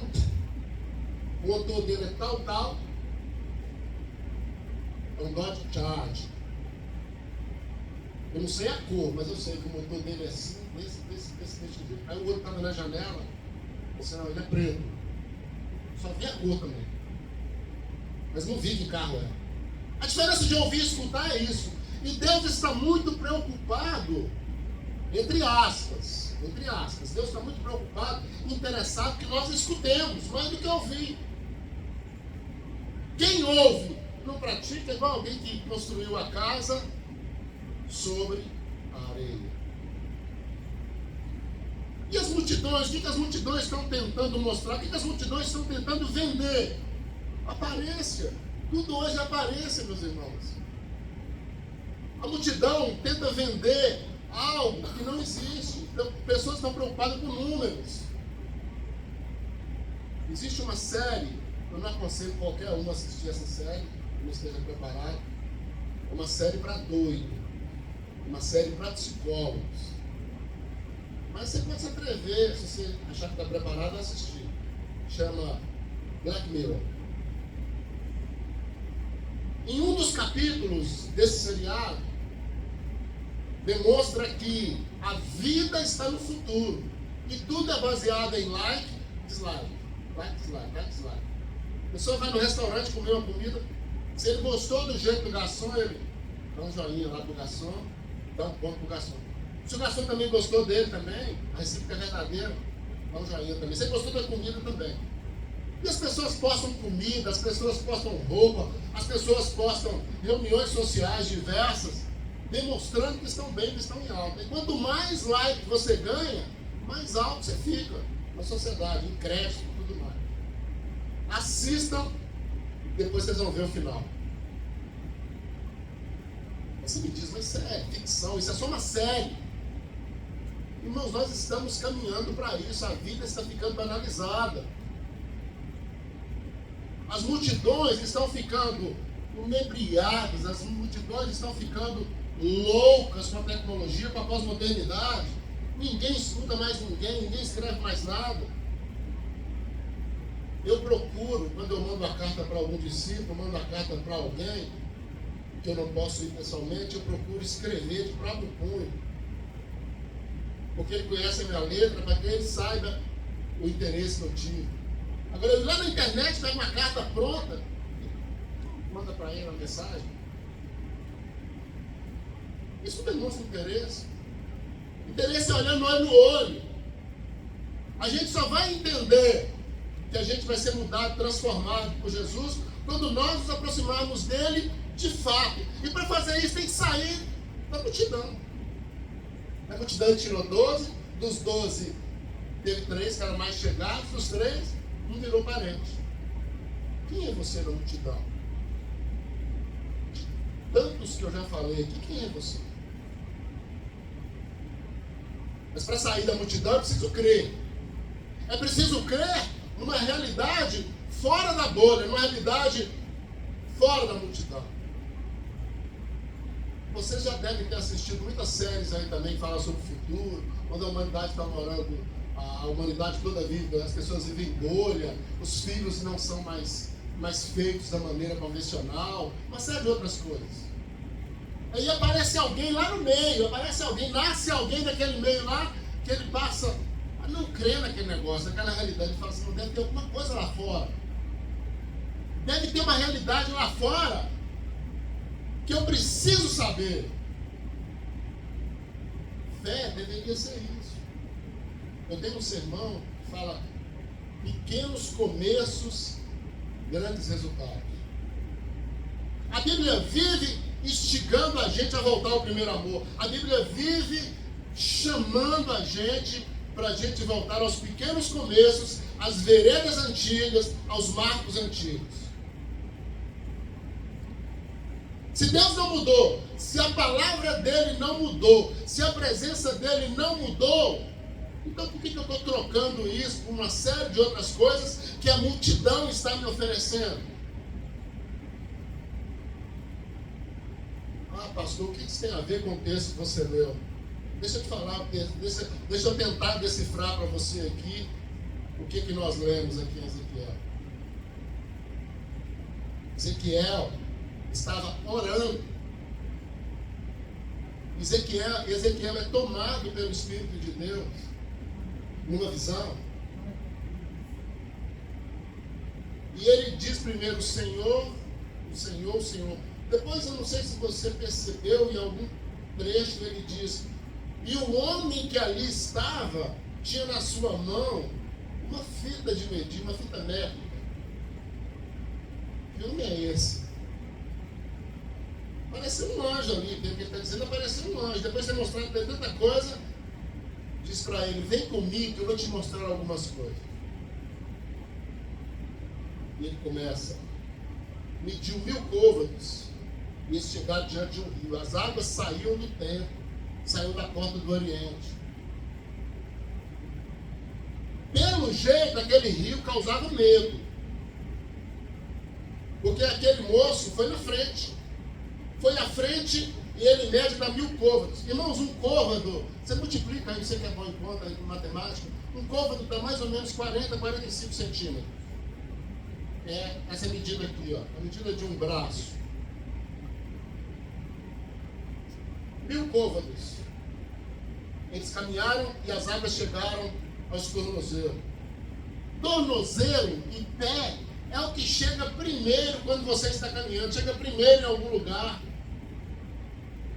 o motor dele é tal. É um Dodge Charger. Eu não sei a cor, mas eu sei que o motor dele é assim, desse jeito. Aí o outro estava na janela, disse, não, ele é preto. Só vi a cor também. Mas não vi que carro é. A diferença de ouvir e escutar é isso. E Deus está muito preocupado, entre aspas, Deus está muito preocupado, interessado que nós escutemos, mais do que ouvir. Quem ouve e não pratica é igual alguém que construiu a casa sobre a areia. E as multidões, o que as multidões estão tentando mostrar? O que as multidões estão tentando vender? Aparência. Tudo hoje é aparência, meus irmãos. A multidão tenta vender algo que não existe. Então, pessoas estão preocupadas com números. Existe uma série, eu não aconselho qualquer um a assistir essa série, que não esteja preparado. É uma série para doido, uma série para psicólogos. Mas você pode se atrever, se você achar que está preparado, a assistir. Chama Black Mirror. Em um dos capítulos desse seriado, demonstra que a vida está no futuro. E tudo é baseado em like, dislike. A pessoa vai no restaurante comer uma comida, se ele gostou do jeito do garçom, ele dá um joinha lá pro garçom, dá um ponto pro garçom. Se o garçom também gostou dele também, a recíproca é verdadeira, dá um joinha também. Se ele gostou da comida também. E as pessoas postam comida, as pessoas postam roupa, as pessoas postam reuniões sociais diversas, demonstrando que estão bem, que estão em alta. E quanto mais like você ganha, mais alto você fica na sociedade, em crédito e tudo mais. Assistam, depois vocês vão ver o final. Você me diz, mas isso é ficção, isso é só uma série. Irmãos, nós estamos caminhando para isso, a vida está ficando banalizada. As multidões estão ficando inebriadas, as multidões estão ficando loucas com a tecnologia, com a pós-modernidade. Ninguém escuta mais ninguém escreve mais nada. Eu procuro, quando eu mando a carta para algum discípulo, mando a carta para alguém, que eu não posso ir pessoalmente, eu procuro escrever de próprio punho. Porque ele conhece a minha letra, para que ele saiba o interesse que eu tive. Agora, eu lá na internet, pego uma carta pronta, manda para ele uma mensagem. Isso demonstra interesse. Interesse é olhando olho no olho. A gente só vai entender que a gente vai ser mudado, transformado por Jesus, quando nós nos aproximarmos dele de fato. E para fazer isso tem que sair da multidão. A multidão tirou 12, dos 12 teve 3 que eram mais chegados, dos 3, um virou parente. Quem é você na multidão? Tantos que eu já falei aqui, quem é você? Mas para sair da multidão é preciso crer. É preciso crer numa realidade fora da bolha, numa realidade fora da multidão. Vocês já devem ter assistido muitas séries aí também que falam sobre o futuro, quando a humanidade está morando, a humanidade toda vive, as pessoas vivem em bolha, os filhos não são mais feitos da maneira convencional, uma série de outras coisas. Aí aparece alguém lá no meio, nasce alguém daquele meio lá, que ele passa a não crer naquele negócio, naquela realidade, ele fala assim, não deve ter alguma coisa lá fora. Deve ter uma realidade lá fora que eu preciso saber. Fé deveria ser isso. Eu tenho um sermão que fala pequenos começos, grandes resultados. A Bíblia vive instigando a gente a voltar ao primeiro amor. A Bíblia vive chamando a gente para a gente voltar aos pequenos começos, às veredas antigas, aos marcos antigos. Se Deus não mudou, se a palavra dele não mudou, se a presença dele não mudou, então por que eu estou trocando isso por uma série de outras coisas que a multidão está me oferecendo? Ah, pastor, o que isso tem a ver com o texto que você leu? Deixa eu te falar, deixa eu tentar decifrar para você aqui o que nós lemos aqui em Ezequiel. Ezequiel estava orando. Ezequiel é tomado pelo Espírito de Deus numa visão. E ele diz primeiro, Senhor, o Senhor, o Senhor. Depois eu não sei se você percebeu, em algum trecho ele diz, e o homem que ali estava tinha na sua mão uma fita de medir, uma fita métrica. Que homem é esse? Pareceu um anjo ali, pelo que ele está dizendo, apareceu um anjo. Depois de ter mostrado tanta coisa, diz para ele, vem comigo que eu vou te mostrar algumas coisas. E ele começa, mediu 1000 côvados, e eles chegaram diante de um rio. As águas saíam do templo, saíam da porta do Oriente. Pelo jeito, aquele rio causava medo. Porque aquele moço foi na frente. Foi à frente e ele mede para 1000 côvados. Irmãos, um côvado, você multiplica aí, você que é bom em conta, aí com matemática, um côvado dá mais ou menos 40, 45 centímetros. É essa medida aqui, ó, a medida de um braço. 1000 côvados. Eles caminharam e as águas chegaram aos tornozelos. Tornozelo em pé é o que chega primeiro quando você está caminhando, chega primeiro em algum lugar.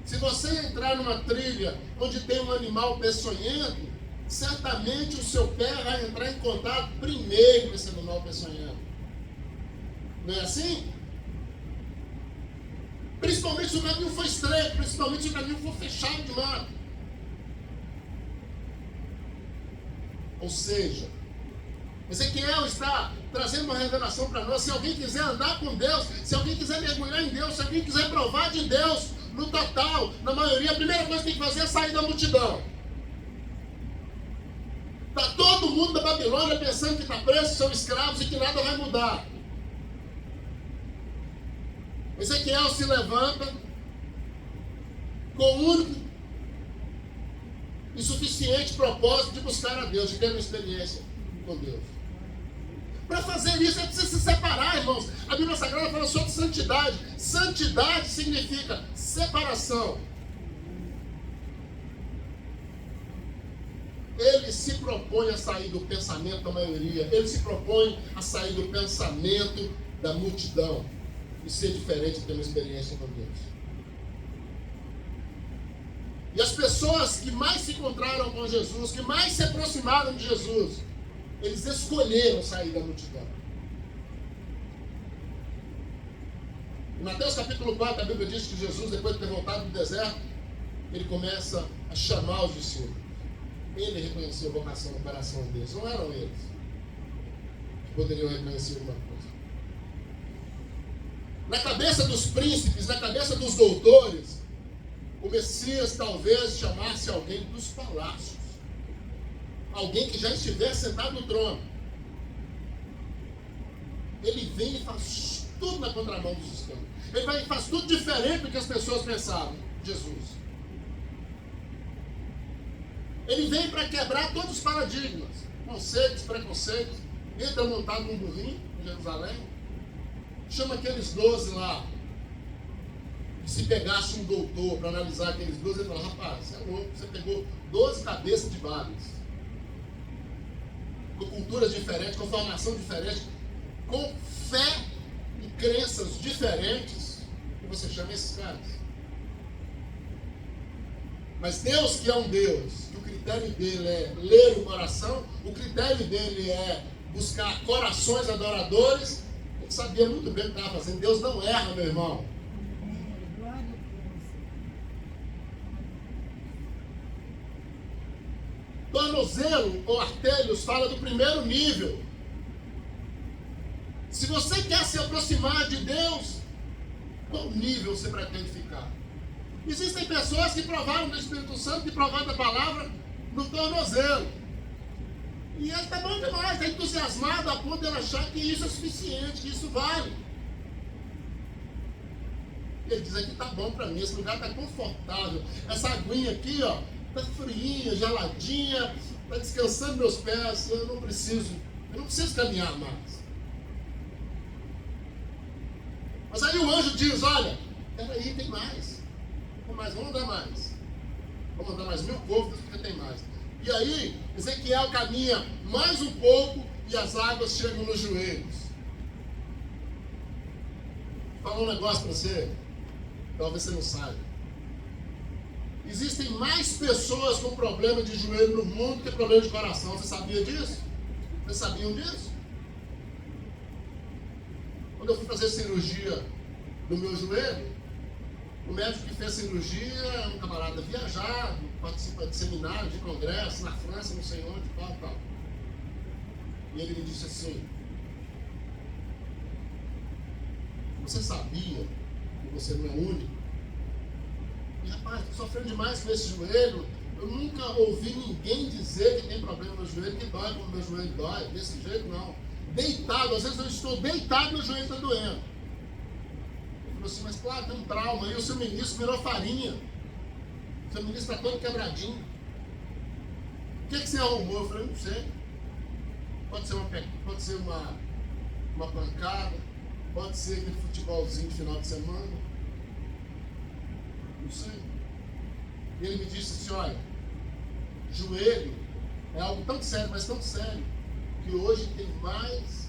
Se você entrar numa trilha onde tem um animal peçonhento, certamente o seu pé vai entrar em contato primeiro com esse animal peçonhento. Não é assim? Principalmente se o caminho for estreito, principalmente se o caminho for fechado de mato. Ou seja, Ezequiel está trazendo uma revelação para nós. Se alguém quiser andar com Deus, se alguém quiser mergulhar em Deus, se alguém quiser provar de Deus, no total, na maioria, a primeira coisa que tem que fazer é sair da multidão. Está todo mundo da Babilônia pensando que está preso, são escravos e que nada vai mudar. Ezequiel se levanta com o único e suficiente propósito de buscar a Deus, de ter uma experiência com Deus. Para fazer isso é preciso se separar, irmãos. A Bíblia Sagrada fala sobre santidade. Santidade significa separação. Ele se propõe a sair do pensamento da maioria. Ele se propõe a sair do pensamento da multidão e ser diferente, ter uma experiência com Deus. E as pessoas que mais se encontraram com Jesus, que mais se aproximaram de Jesus, eles escolheram sair da multidão. Em Mateus capítulo 4, a Bíblia diz que Jesus, depois de ter voltado do deserto, ele começa a chamar os discípulos. Ele reconheceu a vocação do coração deles, não eram eles que poderiam reconhecer uma coisa. Na cabeça dos príncipes, na cabeça dos doutores, o Messias talvez chamasse alguém dos palácios, alguém que já estivesse sentado no trono. Ele vem e faz tudo na contramão do sistema. Ele vai e faz tudo diferente do que as pessoas pensavam. Jesus. Ele vem para quebrar todos os paradigmas, conceitos, preconceitos. Entra montado num burrinho em Jerusalém, chama aqueles 12 lá. E se pegasse um doutor para analisar aqueles 12, ele fala: rapaz, você é louco, você pegou 12 cabeças de bagres, com culturas diferentes, com formação diferente, com fé e crenças diferentes, e você chama esses caras. Mas Deus, que é um Deus, que o critério dele é ler o coração, o critério dele é buscar corações adoradores, ele sabia muito bem o que estava fazendo. Deus não erra, meu irmão. Glória a Deus. Tornozelo ou artelhos fala do primeiro nível. Se você quer se aproximar de Deus, qual nível você pretende ficar? Existem pessoas que provaram do Espírito Santo, que provaram da palavra no tornozelo. E ele está bom demais, está entusiasmado a ponto de ele achar que isso é suficiente, que isso vale. Ele diz: aqui está bom para mim, esse lugar está confortável. Essa aguinha aqui, ó, está friinha, geladinha, está descansando meus pés, eu não preciso caminhar mais. Mas aí o anjo diz: olha, peraí, tem mais. Vamos andar mais. Vamos andar mais 1000 côvados porque tem mais. E aí, Ezequiel caminha mais um pouco e as águas chegam nos joelhos. Vou falar um negócio para você, talvez você não saiba. Existem mais pessoas com problema de joelho no mundo que problema de coração. Você sabia disso? Vocês sabiam disso? Quando eu fui fazer cirurgia no meu joelho, o médico que fez cirurgia é um camarada viajado, participa de seminários, de congressos, na França, não sei onde, tal. E ele me disse assim: você sabia que você não é único? E rapaz, estou sofrendo demais com esse joelho. Eu nunca ouvi ninguém dizer que tem problema no joelho, que dói como meu joelho dói. Desse jeito não. Deitado, às vezes eu estou deitado e meu joelho está doendo. Assim, mas claro, tem um trauma aí, o seu ministro virou farinha, o seu ministro está todo quebradinho. O que você arrumou? Eu falei: não sei. Pode ser uma pancada, pode ser aquele futebolzinho de final de semana, não sei. E ele me disse assim: olha, joelho é algo tão sério, mas tão sério, que hoje tem mais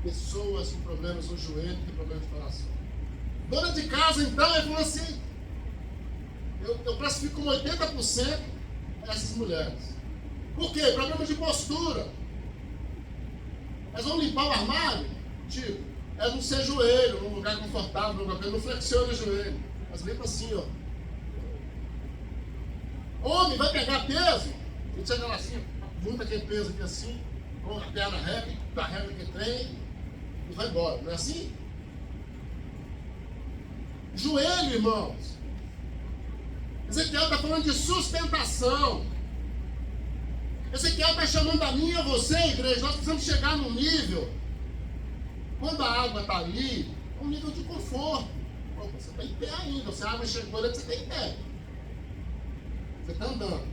pessoas com problemas no joelho do que problemas de coração. Dona de casa, então, ele falou assim: eu classifico como 80% essas mulheres. Por quê? Problema de postura. Elas vão limpar o armário? Tipo, elas não se ajoelham num lugar confortável, num lugar, não flexionam o joelho. Elas limpam assim, ó. Homem vai pegar peso, a gente chega lá assim, junta aquele peso aqui assim, com a perna reta, a reta que tem, e vai embora. Não é assim? Joelho, irmãos. Ezequiel está falando de sustentação. Ezequiel está chamando a mim e a você, igreja. Nós precisamos chegar num nível, quando a água está ali, um nível de conforto. Opa, você está em pé ainda. Se a água chegou ali, você está em pé. Você está andando.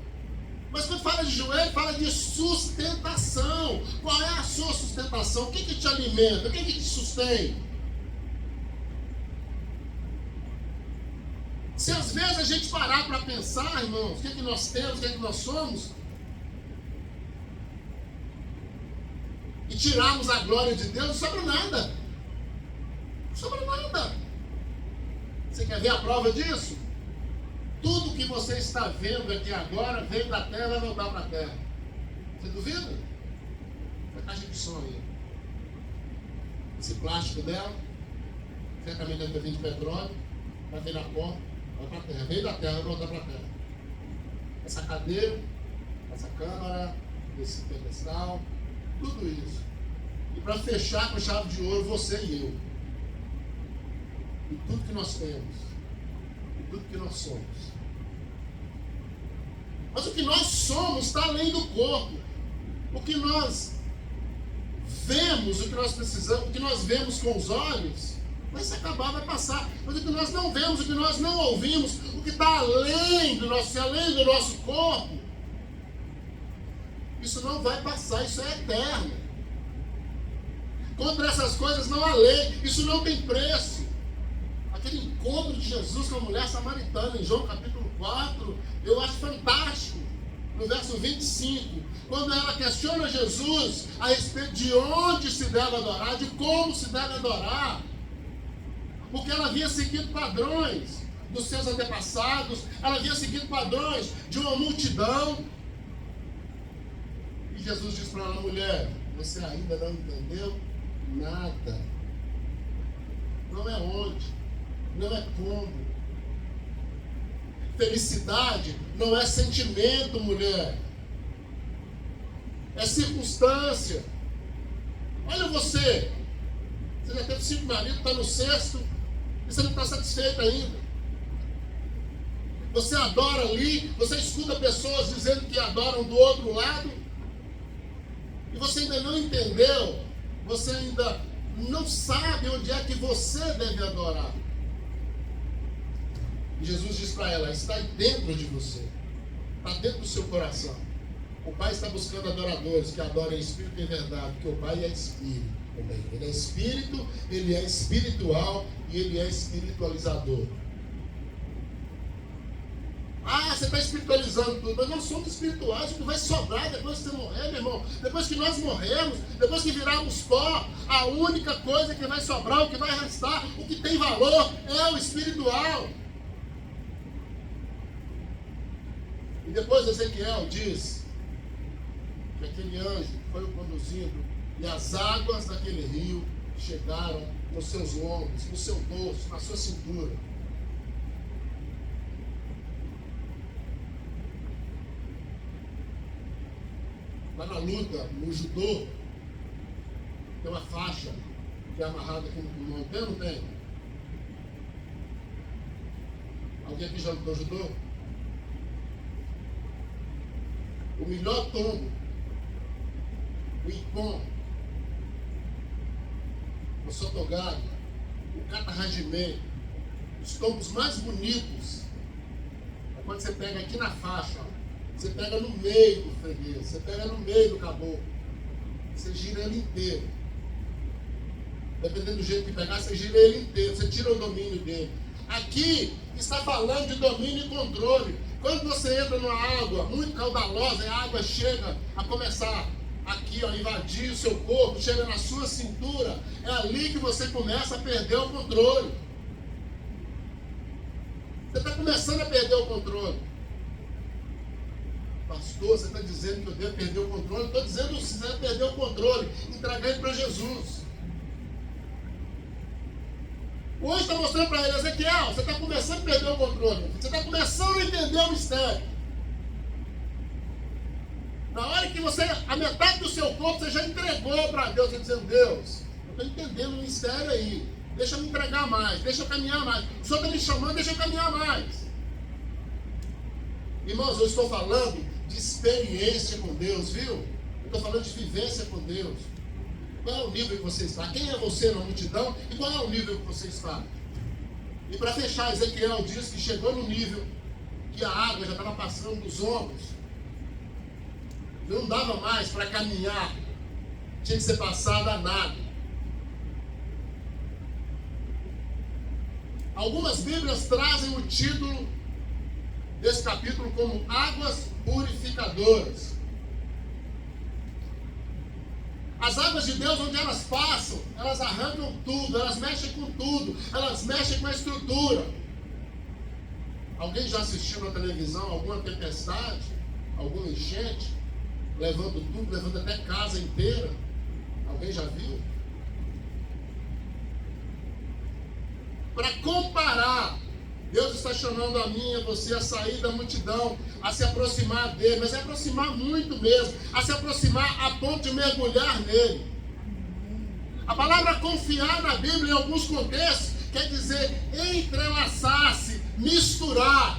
Mas quando fala de joelho, fala de sustentação. Qual é a sua sustentação? O que te alimenta? O que te sustém? Se às vezes a gente parar para pensar, irmãos, o que nós temos, o que nós somos, e tirarmos a glória de Deus, não sobra nada. Não sobra nada. Você quer ver a prova disso? tudo que você está vendo aqui agora veio da terra e vai voltar para a terra. Você duvida? A caixa de som aí. Esse plástico dela, certamente deve ter vindo de petróleo, vai vir na porta, vai para a terra. Veio da terra, vai voltar para a terra. Essa cadeira, essa câmara, esse pedestal, tudo isso. E para fechar com chave de ouro, você e eu. E tudo que nós temos. E tudo que nós somos. Mas o que nós somos está além do corpo. O que nós vemos, o que nós precisamos, o que nós vemos com os olhos, vai se acabar, vai passar. Mas o que nós não vemos, o que nós não ouvimos, o que está além do nosso corpo, isso não vai passar, isso é eterno. Contra essas coisas não há lei, isso não tem preço. Aquele encontro de Jesus com a mulher samaritana em João capítulo 4, eu acho fantástico. No verso 25, quando ela questiona Jesus a respeito de onde se deve adorar, de como se deve adorar, porque ela havia seguido padrões dos seus antepassados, ela havia seguido padrões de uma multidão. E Jesus diz para ela: mulher, você ainda não entendeu nada. Não é onde, não é como. Felicidade não é sentimento, mulher. É circunstância. Olha você. Você já teve 5 maridos, está no 6º e você não está satisfeito ainda. Você adora ali, você escuta pessoas dizendo que adoram do outro lado e você ainda não entendeu, você ainda não sabe onde é que você deve adorar. E Jesus diz para ela: está dentro de você, está dentro do seu coração. O Pai está buscando adoradores que adorem em espírito e em verdade, porque o Pai é espírito também. Ele é espírito, ele é espiritual e ele é espiritualizador. Ah, você está espiritualizando tudo, mas nós somos espirituais. O que vai sobrar depois que você morrer, meu irmão? Depois que nós morrermos, depois que virarmos pó, a única coisa que vai sobrar, o que vai restar, o que tem valor é o espiritual. E depois Ezequiel diz que aquele anjo foi o conduzindo e as águas daquele rio chegaram nos seus lombos, no seu dorso, na sua cintura. Lá na luta, no judô, tem uma faixa que é amarrada aqui no pulmão. Tem ou não tem? Alguém aqui já lutou judô? O melhor tombo, o Ippon, o Sotogari, o Kata-hajime, os tombos mais bonitos é quando você pega aqui na faixa, ó, você pega no meio do freguês, você pega no meio do caboclo, você gira ele inteiro. Dependendo do jeito que pegar, você gira ele inteiro, você tira o domínio dele. Aqui está falando de domínio e controle. Quando você entra numa água muito caudalosa e a água chega a começar aqui, ó, invadir o seu corpo, chega na sua cintura, é ali que você começa a perder o controle. Você está começando a perder o controle. Pastor, você está dizendo que eu devo perder o controle? Estou dizendo que você deve perder o controle, entregar ele para Jesus. Hoje está mostrando para ele: Ezequiel, você está começando a perder o controle. Você está começando a entender o mistério. Na hora que você, a metade do seu corpo, você já entregou para Deus, você dizendo: Deus, eu estou entendendo o mistério aí. Deixa eu me entregar mais, deixa eu caminhar mais. O Senhor está me chamando, deixa eu caminhar mais. Irmãos, eu estou falando de experiência com Deus, viu? Eu estou falando de vivência com Deus. Qual é o nível que você está? Quem é você na multidão? E qual é o nível que você está? E para fechar, Ezequiel diz que chegou no nível que a água já estava passando dos ombros. Não dava mais para caminhar. Tinha que ser passado a nado. Algumas Bíblias trazem o título desse capítulo como águas purificadoras. As águas de Deus, onde elas passam, elas arrancam tudo, elas mexem com tudo, elas mexem com a estrutura. Alguém já assistiu na televisão alguma tempestade, alguma enchente, levando tudo, levando até casa inteira? Alguém já viu? Para comparar, Deus está chamando a mim e a você a sair da multidão, a se aproximar dele, mas a se aproximar muito mesmo, a se aproximar a ponto de mergulhar nele. A palavra confiar na Bíblia, em alguns contextos, quer dizer entrelaçar-se, misturar.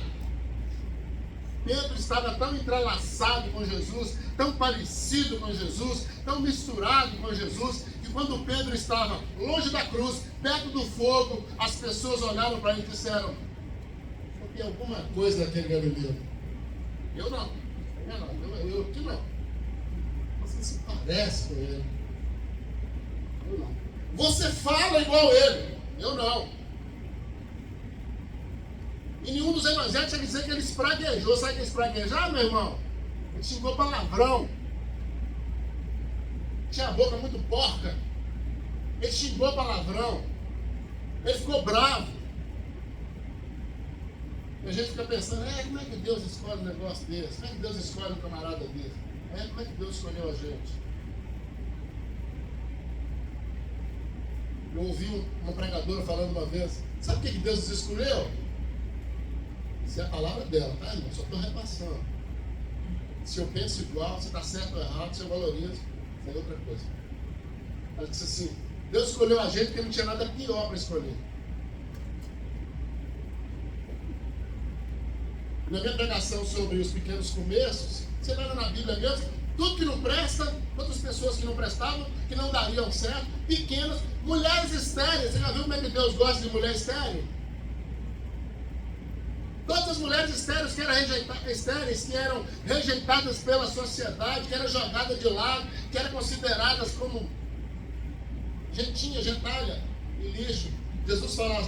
Pedro estava tão entrelaçado com Jesus, tão parecido com Jesus, tão misturado com Jesus, que quando Pedro estava longe da cruz, perto do fogo, as pessoas olharam para ele e disseram: tem alguma coisa naquele Galileu? Eu não. Eu aqui não. Você se parece com ele. Eu não. Você fala igual ele. Eu não. E nenhum dos evangelhos quer dizer que ele espraguejou. Sabe o que é espraguejar, meu irmão? Ele xingou palavrão. Tinha a boca muito porca. Ele xingou palavrão. Ele ficou bravo. E a gente fica pensando, como é que Deus escolhe um negócio desse? Como é que Deus escolhe um camarada desse? Como é que Deus escolheu a gente? Eu ouvi uma pregadora falando uma vez, sabe por que Deus nos escolheu? Isso é a palavra dela, tá, irmão? Só estou repassando. Se eu penso igual, se está certo ou errado, se eu valorizo, isso é outra coisa. Ela disse assim, Deus escolheu a gente porque não tinha nada pior para escolher. Na minha pregação sobre os pequenos começos, você vai na Bíblia mesmo, tudo que não presta, todas as pessoas que não prestavam, que não dariam certo, pequenas, mulheres estéreis. Você já viu como é que Deus gosta de mulher estéril? Todas as mulheres estéreis que eram rejeitadas pela sociedade, que eram jogadas de lado, que eram consideradas como gentalha e lixo. Jesus fala,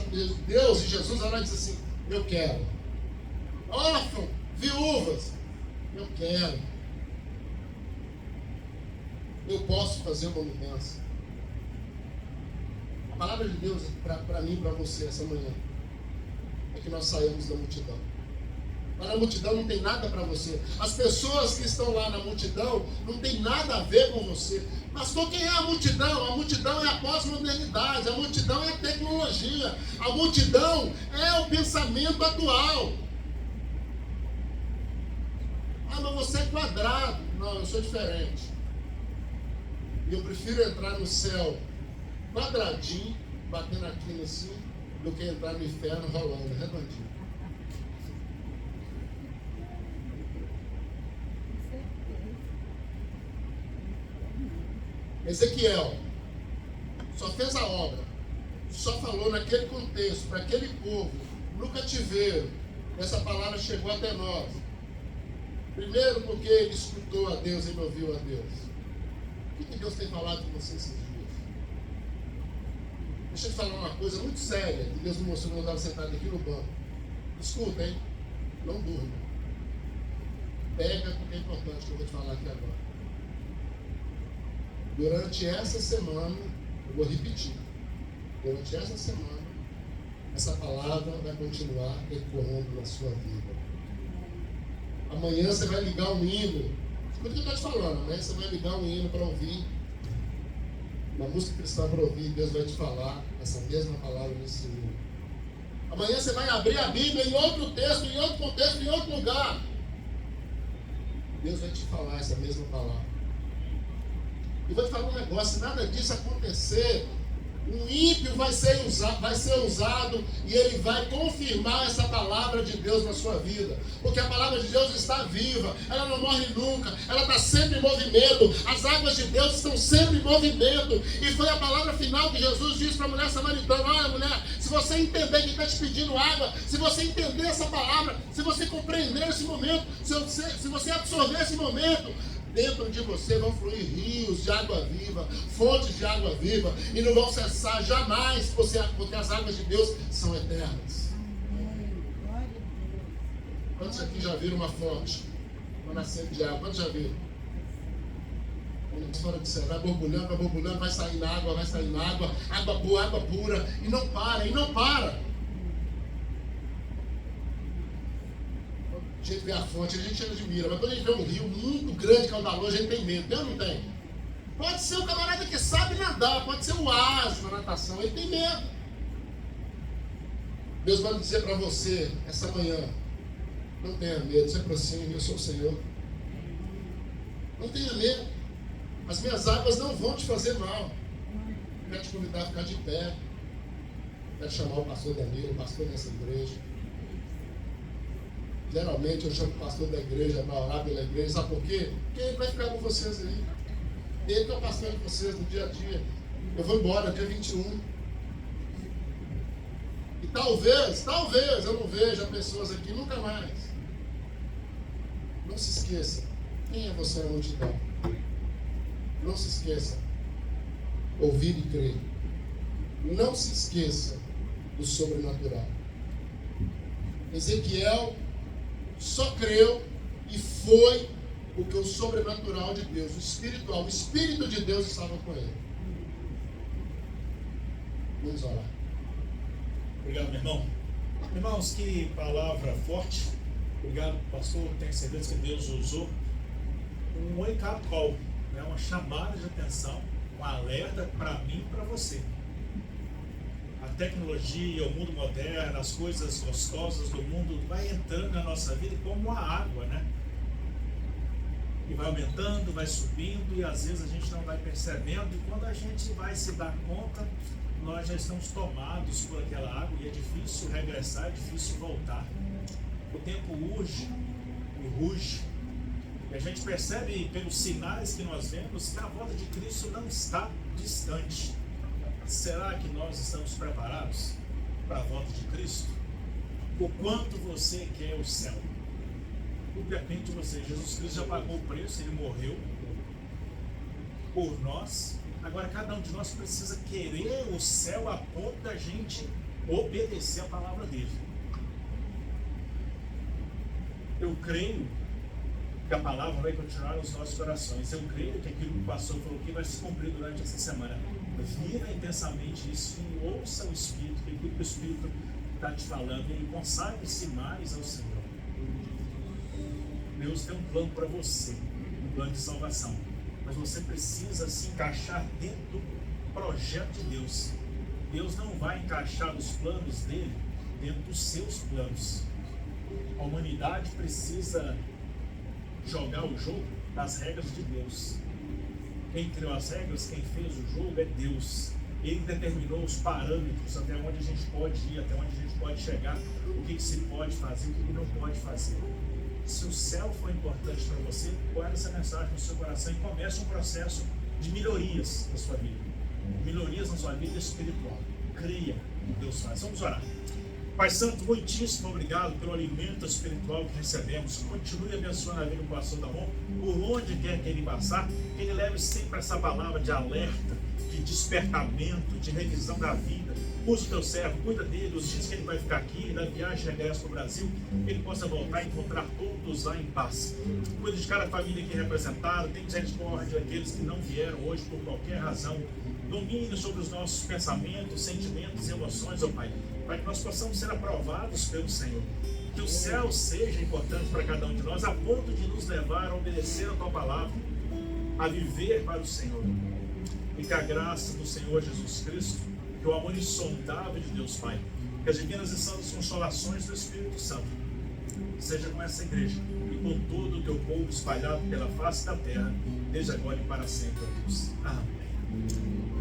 Deus e Jesus ela diz assim, eu quero. Órfão, viúvas, eu quero. Eu posso fazer uma mudança. A palavra de Deus para mim e para você essa manhã é que nós saímos da multidão. Lá na multidão não tem nada para você. As pessoas que estão lá na multidão não tem nada a ver com você. Pastor, quem é a multidão? A multidão é a pós-modernidade, a multidão é a tecnologia, a multidão é o pensamento atual. Ah, mas você é quadrado. Não, eu sou diferente. E eu prefiro entrar no céu quadradinho, batendo aqui assim, do que entrar no inferno rolando, redondinho. Ezequiel só fez a obra, só falou naquele contexto, para aquele povo, no cativeiro. Essa palavra chegou até nós. Primeiro porque ele escutou a Deus e ele ouviu a Deus. O que Deus tem falado com você esses dias? Deixa eu te falar uma coisa muito séria que Deus me mostrou quando eu estava sentado aqui no banco. Escuta, hein? Não durma. Pega porque é importante que eu vou te falar aqui agora. Durante essa semana, eu vou repetir. Durante essa semana, essa palavra vai continuar ecoando na sua vida. Amanhã você vai ligar um hino. Escuta o que eu estou te falando. Amanhã você vai ligar um hino para ouvir. Uma música cristã para ouvir. Deus vai te falar essa mesma palavra nesse hino. Amanhã você vai abrir a Bíblia em outro texto, em outro contexto, em outro lugar. Deus vai te falar essa mesma palavra. E vou te falar um negócio. Se nada disso acontecer, o ímpio vai ser usado e ele vai confirmar essa palavra de Deus na sua vida. Porque a palavra de Deus está viva, ela não morre nunca, ela está sempre em movimento. As águas de Deus estão sempre em movimento. E foi a palavra final que Jesus disse para a mulher samaritana: olha, mulher, se você entender quem está te pedindo água, se você entender essa palavra, se você compreender esse momento, se você absorver esse momento, dentro de você vão fluir rios de água viva, fontes de água viva, e não vão cessar jamais, porque as águas de Deus são eternas. Quantos aqui já viram uma fonte, uma nascente de água? Quantos já viram? Fora do céu, vai borbulhando, vai sair na água, água boa, água pura, e não para, e não para. A gente vê a fonte, a gente admira, mas quando a gente vê um rio muito grande, caudaloso, a gente tem medo, tem ou não tem? Pode ser o camarada que sabe nadar, pode ser o asa na natação, ele tem medo. Deus vai dizer para você essa manhã: não tenha medo, se aproxime, eu sou o Senhor. Não tenha medo, as minhas águas não vão te fazer mal. Quero te convidar a ficar de pé. Quero chamar o pastor Danilo, o pastor dessa igreja. Geralmente eu chamo o pastor da igreja para orar pela igreja, sabe por quê? Porque ele vai ficar com vocês aí. Ele que é o pastor de vocês no dia a dia. Eu vou embora dia 21. E talvez eu não veja pessoas aqui nunca mais. Não se esqueça, quem é você na multidão? Não se esqueça, ouvir e crer. Não se esqueça do sobrenatural. Ezequiel só creu e foi porque o sobrenatural de Deus, o espiritual, o Espírito de Deus estava com ele. Vamos orar. Obrigado, meu irmão. Irmãos, que palavra forte. Obrigado, pastor. Tenho certeza que Deus usou um wake-up call, né? Uma chamada de atenção, um alerta para mim e para você. A tecnologia, o mundo moderno, as coisas gostosas do mundo vai entrando na nossa vida como a água, né? E vai aumentando, vai subindo, e às vezes a gente não vai percebendo, e quando a gente vai se dar conta, nós já estamos tomados por aquela água, e é difícil regressar, é difícil voltar. O tempo urge e ruge, e a gente percebe pelos sinais que nós vemos que a volta de Cristo não está distante. Será que nós estamos preparados para a volta de Cristo? O quanto você quer o céu? Depende de você. Jesus Cristo já pagou o preço, ele morreu por nós. Agora cada um de nós precisa querer o céu a ponto da gente obedecer a palavra dele. Eu creio que a palavra vai continuar nos nossos corações. Eu creio que aquilo que o pastor falou aqui vai se cumprir durante essa semana. Viva intensamente isso e ouça o Espírito, que aquilo que o Espírito está te falando, e consagre-se mais ao Senhor. Deus tem um plano para você, um plano de salvação, mas você precisa se encaixar dentro do projeto de Deus. Deus não vai encaixar os planos dele dentro dos seus planos. A humanidade precisa jogar o jogo das regras de Deus. Quem criou as regras, quem fez o jogo é Deus. Ele determinou os parâmetros até onde a gente pode ir, até onde a gente pode chegar, o que se pode fazer, o que não pode fazer. Se o céu for importante para você, guarde essa mensagem no seu coração e comece um processo de melhorias na sua vida. Melhorias na sua vida espiritual. Creia no que Deus faz. Vamos orar. Pai Santo, muitíssimo obrigado pelo alimento espiritual que recebemos. Continue abençoando a vida do pastor Damon, por onde quer que ele passar, que ele leve sempre essa palavra de alerta, de despertamento, de revisão da vida. Use o teu servo, cuida dele, os dias que ele vai ficar aqui, da viagem regresso para o Brasil, que ele possa voltar e encontrar todos lá em paz. Cuida de cada família aqui representada, tem misericórdia daqueles que não vieram hoje por qualquer razão. Domine sobre os nossos pensamentos, sentimentos e emoções, ó Pai, para que nós possamos ser aprovados pelo Senhor. Que o céu seja importante para cada um de nós, a ponto de nos levar a obedecer a Tua palavra, a viver para o Senhor. E que a graça do Senhor Jesus Cristo, que o amor insondável de Deus Pai, que as divinas e santas consolações do Espírito Santo, seja com essa igreja e com todo o Teu povo espalhado pela face da terra, desde agora e para sempre, ó Deus. Amém.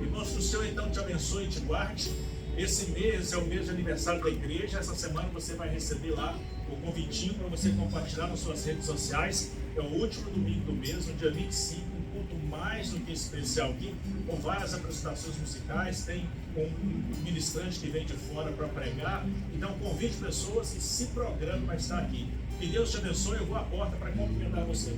Irmãos, que o Senhor então te abençoe e te guarde. Esse mês é o mês de aniversário da igreja. Essa semana você vai receber lá o convitinho para você compartilhar nas suas redes sociais. É o último domingo do mês, no dia 25, um culto mais do que especial aqui, com várias apresentações musicais. Tem um ministrante que vem de fora para pregar. Então convide pessoas e se programe para estar aqui. Que Deus te abençoe. Eu vou à porta para cumprimentar você.